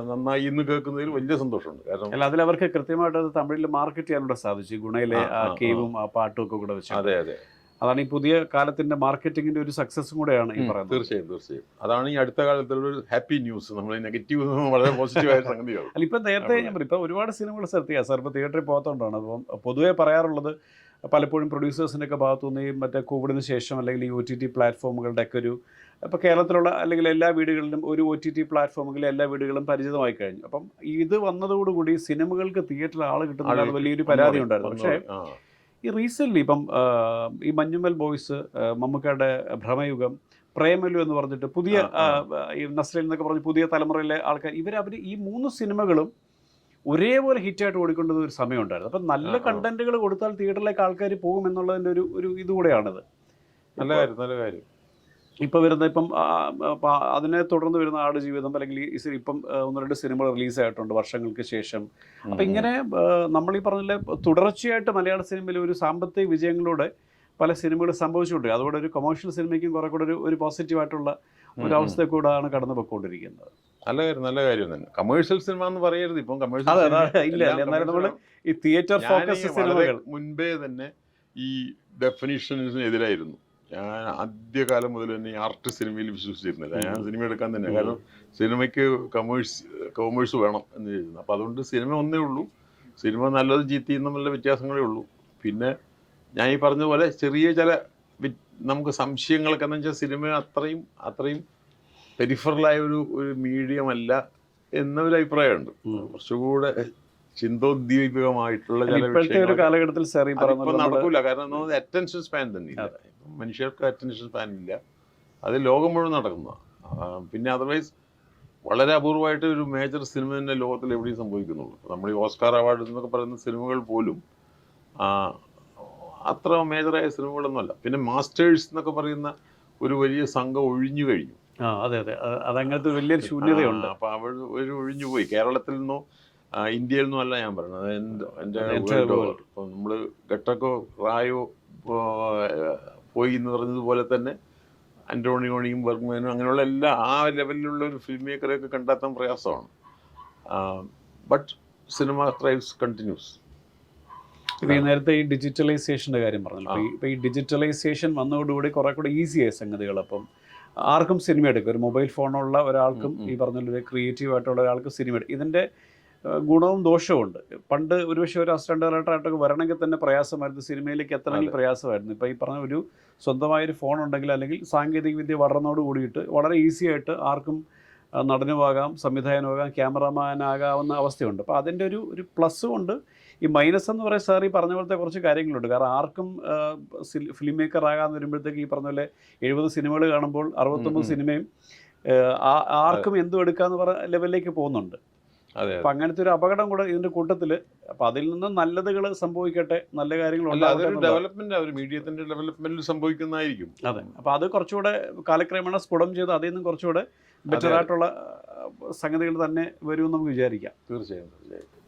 നന്നായി ഇന്ന് കേൾക്കുന്നതിൽ വലിയ സന്തോഷമുണ്ട്. കാരണം അല്ല, അതിൽ അവർക്ക് കൃത്യമായിട്ട് അത് തമിഴിൽ മാർക്കറ്റ് ചെയ്യാനൂടെ സാധിച്ചു. ഗുണയിലെ ആ കേവും ആ പാട്ടും ഒക്കെ കൂടെ വെച്ച്. അതെ അതെ, അതാണ് ഈ പുതിയ കാലത്തിന്റെ മാർക്കറ്റിംഗിന്റെ ഒരു സക്സസും കൂടെയാണ് ഈ പറയുന്നത്. തീർച്ചയായും. അതാണ് ഈ അടുത്ത കാലത്തുള്ള ഒരു ഹാപ്പി ന്യൂസ്. നമ്മൾ നെഗറ്റീവ് വളരെ പോസിറ്റീവായ സംഗതിയാണ്. അല്ല, ഇപ്പം നേരത്തെ ഞാൻ പറയും, ഇപ്പം ഒരുപാട് സിനിമകൾ സാർ ഇപ്പോൾ തിയേറ്ററിൽ പോകാത്തതുകൊണ്ടാണ്. അപ്പം പൊതുവേ പറയാറുള്ളത് പലപ്പോഴും പ്രൊഡ്യൂസേഴ്സിൻ്റെ ഒക്കെ ഭാഗത്തുനിന്ന് ഈ മറ്റേ കോവിഡിന് ശേഷം അല്ലെങ്കിൽ ഈ OTT പ്ലാറ്റ്ഫോമുകളുടെ ഒക്കെ ഒരു ഇപ്പോൾ കേരളത്തിലുള്ള അല്ലെങ്കിൽ എല്ലാ വീടുകളിലും ഒരു OTT പ്ലാറ്റ്ഫോമുകളിൽ എല്ലാ വീടുകളും പരിചിതമായി കഴിഞ്ഞു. അപ്പം ഇത് വന്നതോടുകൂടി സിനിമകൾക്ക് തിയേറ്ററിൽ ആൾ കിട്ടുന്ന വലിയൊരു പരാതി ഉണ്ടായിരുന്നു. പക്ഷേ ഈ റീസെൻ്റ്ലി ഇപ്പം ഈ മഞ്ഞുമൽ ബോയ്സ്, മമ്മൂക്കയുടെ ഭ്രമയുഗം, പ്രേമലു എന്ന് പറഞ്ഞിട്ട് പുതിയ ഈ നസ്രൻ എന്നൊക്കെ പറഞ്ഞ് പുതിയ തലമുറയിലെ ആൾക്കാർ അവർ ഈ 3 സിനിമകളും ഒരേപോലെ ഹിറ്റായിട്ട് ഓടിക്കൊണ്ടത് ഒരു സമയമുണ്ടായിരുന്നു. അപ്പം നല്ല കണ്ടന്റുകൾ കൊടുത്താൽ തിയേറ്ററിലേക്ക് ആൾക്കാർ പോകും എന്നുള്ളതിൻ്റെ ഒരു ഇതുകൂടെയാണിത്. നല്ല കാര്യം. ഇപ്പോൾ വരുന്ന അതിനെ തുടർന്ന് വരുന്ന ആടുജീവിതം അല്ലെങ്കിൽ ഇപ്പം 1-2 സിനിമകൾ റിലീസായിട്ടുണ്ട് വർഷങ്ങൾക്ക് ശേഷം. അപ്പം ഇങ്ങനെ നമ്മൾ ഈ പറഞ്ഞ തുടർച്ചയായിട്ട് മലയാള സിനിമയിൽ ഒരു സാമ്പത്തിക വിജയങ്ങളോടെ പല സിനിമകൾ സംഭവിച്ചുകൊണ്ട് അതോടെ ഒരു കൊമേഴ്ഷ്യൽ സിനിമയ്ക്കും കുറെ കൂടെ ഒരു പോസിറ്റീവായിട്ടുള്ള ഒരു അവസ്ഥ കൂടാണ് കടന്നു പോയിക്കൊണ്ടിരിക്കുന്നത്. നല്ല കാര്യം തന്നെ. കമേഴ്ഷ്യൽ സിനിമ എന്ന് പറയരുത് ഇപ്പം. കമേഴ്ഷ്യൽ ഇല്ല, എന്നാലും നമ്മൾ ഈ തിയേറ്റർ ഫോക്കസ് സിനിമകൾ മുൻപേ തന്നെ ഈ ഡെഫിനിഷനെതിരായിരുന്നു. ഞാൻ ആദ്യകാലം മുതൽ തന്നെ ഈ ആർട്ട് സിനിമയിൽ വിശ്വസിച്ചിരുന്നില്ല. ഞാൻ സിനിമ എടുക്കാൻ തന്നെ, കാരണം സിനിമയ്ക്ക് കൊമേഴ്സ് വേണം എന്ന് ചോദിക്കുന്നു. അപ്പോൾ അതുകൊണ്ട് സിനിമ ഒന്നേ ഉള്ളൂ. സിനിമ നല്ലതും ചീത്തയും തമ്മിലുള്ള വ്യത്യാസങ്ങളേ ഉള്ളൂ. പിന്നെ ഞാൻ ഈ പറഞ്ഞ പോലെ ചെറിയ ചില നമുക്ക് സംശയങ്ങളൊക്കെ എന്ന് വെച്ചാൽ സിനിമ അത്രയും പെരിഫറലായ ഒരു മീഡിയമല്ല എന്നൊരു അഭിപ്രായമുണ്ട്. കുറച്ചുകൂടെ ചിന്തോദ്ദീപകമായിട്ടുള്ള ചില കാലഘട്ടത്തിൽ നടക്കൂല. കാരണം അറ്റൻഷൻ സ്പാൻ തന്നെ ഇല്ല. മനുഷ്യർക്ക് അറ്റൻഷൻ സ്പാൻ ഇല്ല. അത് ലോകം മുഴുവൻ നടക്കുന്നതാണ്. പിന്നെ അതർവൈസ് വളരെ അപൂർവമായിട്ട് ഒരു മേജർ സിനിമ തന്നെ ലോകത്തിൽ എവിടെയും സംഭവിക്കുന്നുള്ളൂ. നമ്മൾ ഈ ഓസ്കാർ അവാർഡ് എന്നൊക്കെ പറയുന്ന സിനിമകൾ പോലും അത്ര മേജറായ സിനിമകളൊന്നുമല്ല. പിന്നെ മാസ്റ്റേഴ്സ് എന്നൊക്കെ പറയുന്ന ഒരു വലിയ സംഘം ഒഴിഞ്ഞു കഴിഞ്ഞു. അതെ, അതങ്ങനത്തെ വലിയൊരു ശൂന്യതയുണ്ട്. അപ്പോൾ അവർ ഒഴിഞ്ഞു പോയി. കേരളത്തിൽ നിന്നോ ഇന്ത്യയിൽ നിന്നും അല്ല ഞാൻ പറയുന്നത്, എൻ്റെ ഇപ്പം നമ്മൾ ഘട്ടക്കോ റായോ പോയി എന്ന് പറഞ്ഞതുപോലെ തന്നെ ആൻ്റോണിയോണിയും ബർഗ്മാനും അങ്ങനെയുള്ള എല്ലാ ആ ലെവലിലുള്ള ഒരു ഫിലിം മേക്കറെയൊക്കെ കണ്ടെത്താൻ പ്രയാസമാണ്. But cinema ത്രൈവ്സ് continuous. ഇപ്പോൾ ഈ നേരത്തെ ഈ ഡിജിറ്റലൈസേഷൻ്റെ കാര്യം പറഞ്ഞല്ലോ. ഇപ്പോൾ ഈ ഡിജിറ്റലൈസേഷൻ വന്നതോടുകൂടി കുറേ കൂടെ ഈസിയായ സംഗതികൾ. അപ്പം ആർക്കും സിനിമ എടുക്കും. ഒരു മൊബൈൽ ഫോണുള്ള ഒരാൾക്കും ഈ പറഞ്ഞൊരു ക്രിയേറ്റീവായിട്ടുള്ള ഒരാൾക്ക് സിനിമ എടുക്കും. ഇതിൻ്റെ ഗുണവും ദോഷവും ഉണ്ട്. പണ്ട് ഒരുപക്ഷെ ഒരു അസിസ്റ്റന്റ് ഡയറക്ടറായിട്ടൊക്കെ വരണമെങ്കിൽ തന്നെ പ്രയാസമായിരുന്നു. സിനിമയിലേക്ക് എത്തണമെങ്കിൽ പ്രയാസമായിരുന്നു. ഇപ്പോൾ ഈ പറഞ്ഞ ഒരു സ്വന്തമായൊരു ഫോൺ ഉണ്ടെങ്കിൽ അല്ലെങ്കിൽ സാങ്കേതിക വിദ്യ വളർന്നോട് കൂടിയിട്ട് വളരെ ഈസി ആയിട്ട് ആർക്കും നടനുമാകാം, സംവിധായകനാകാം, ക്യാമറമാനാകാവുന്ന അവസ്ഥയുണ്ട്. അപ്പോൾ അതിൻ്റെ ഒരു പ്ലസ്സും ഉണ്ട്. ഈ മൈനസ് എന്ന് പറയുന്നത് സാർ ഈ പറഞ്ഞ പോലത്തെ കുറച്ച് കാര്യങ്ങളുണ്ട്. കാരണം ആർക്കും ഫിലിം മേക്കർ ആകാൻ വരുമ്പോഴത്തേക്ക് ഈ പറഞ്ഞ പോലെ 70 സിനിമകൾ കാണുമ്പോൾ 69 സിനിമയും ആർക്കും എന്തും എടുക്കാമെന്ന് പറഞ്ഞ ലെവലിലേക്ക് പോകുന്നുണ്ട്. അപ്പം അങ്ങനത്തെ ഒരു അപകടം കൂടെ ഇതിൻ്റെ കൂട്ടത്തിൽ. അപ്പം അതിൽ നിന്ന് നല്ലതുകൾ സംഭവിക്കട്ടെ, നല്ല കാര്യങ്ങൾ ഡെവലപ്മെന്റ് മീഡിയത്തിന്റെ ഡെവലപ്മെന്റിൽ സംഭവിക്കുന്നതായിരിക്കും. അതെ. അപ്പോൾ അത് കുറച്ചുകൂടെ കാലക്രമേണ സ്ഫുടം ചെയ്ത് അതിൽ നിന്നും കുറച്ചുകൂടെ ബെറ്റർ ആയിട്ടുള്ള സംഗതികൾ തന്നെ വരുമെന്ന് നമുക്ക് വിചാരിക്കാം. തീർച്ചയായും.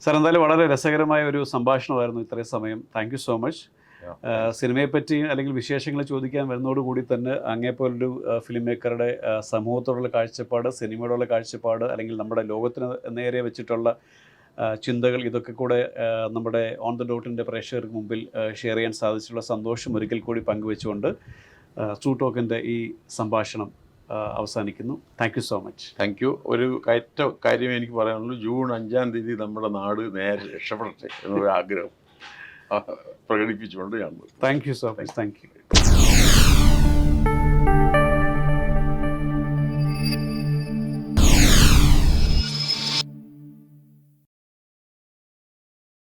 സാർ, എന്തായാലും വളരെ രസകരമായ ഒരു സംഭാഷണമായിരുന്നു ഇത്രയും സമയം. Thank you so much. സിനിമയെപ്പറ്റി അല്ലെങ്കിൽ വിശേഷങ്ങൾ ചോദിക്കാൻ വരുന്നതോടുകൂടി തന്നെ അങ്ങേപ്പോലൊരു ഫിലിം മേക്കറുടെ സമൂഹത്തോടുള്ള കാഴ്ചപ്പാട്, സിനിമയോടുള്ള കാഴ്ചപ്പാട്, അല്ലെങ്കിൽ നമ്മുടെ ലോകത്തിന് നേരെ വെച്ചിട്ടുള്ള ചിന്തകൾ, ഇതൊക്കെ കൂടെ നമ്മുടെ ഓൺ ദ ഡോട്ടിൻ്റെ പ്രേക്ഷകർക്ക് മുമ്പിൽ ഷെയർ ചെയ്യാൻ സാധിച്ചിട്ടുള്ള സന്തോഷം ഒരിക്കൽ കൂടി പങ്കുവെച്ചുകൊണ്ട് ട്രൂ ടോക്കിൻ്റെ ഈ സംഭാഷണം അവസാനിക്കുന്നു. Thank you so much. Thank you. ഒരു കാര്യം എനിക്ക് പറയാനുള്ളൂ. ജൂൺ 5-ാം തീയതി നമ്മുടെ നാട് നേരെ രക്ഷപ്പെടട്ടെ എന്നൊരു ആഗ്രഹം പ്രകടിപ്പിച്ചുകൊണ്ട് ഞാൻ. Thank you so much. Thank you. നന്ദി.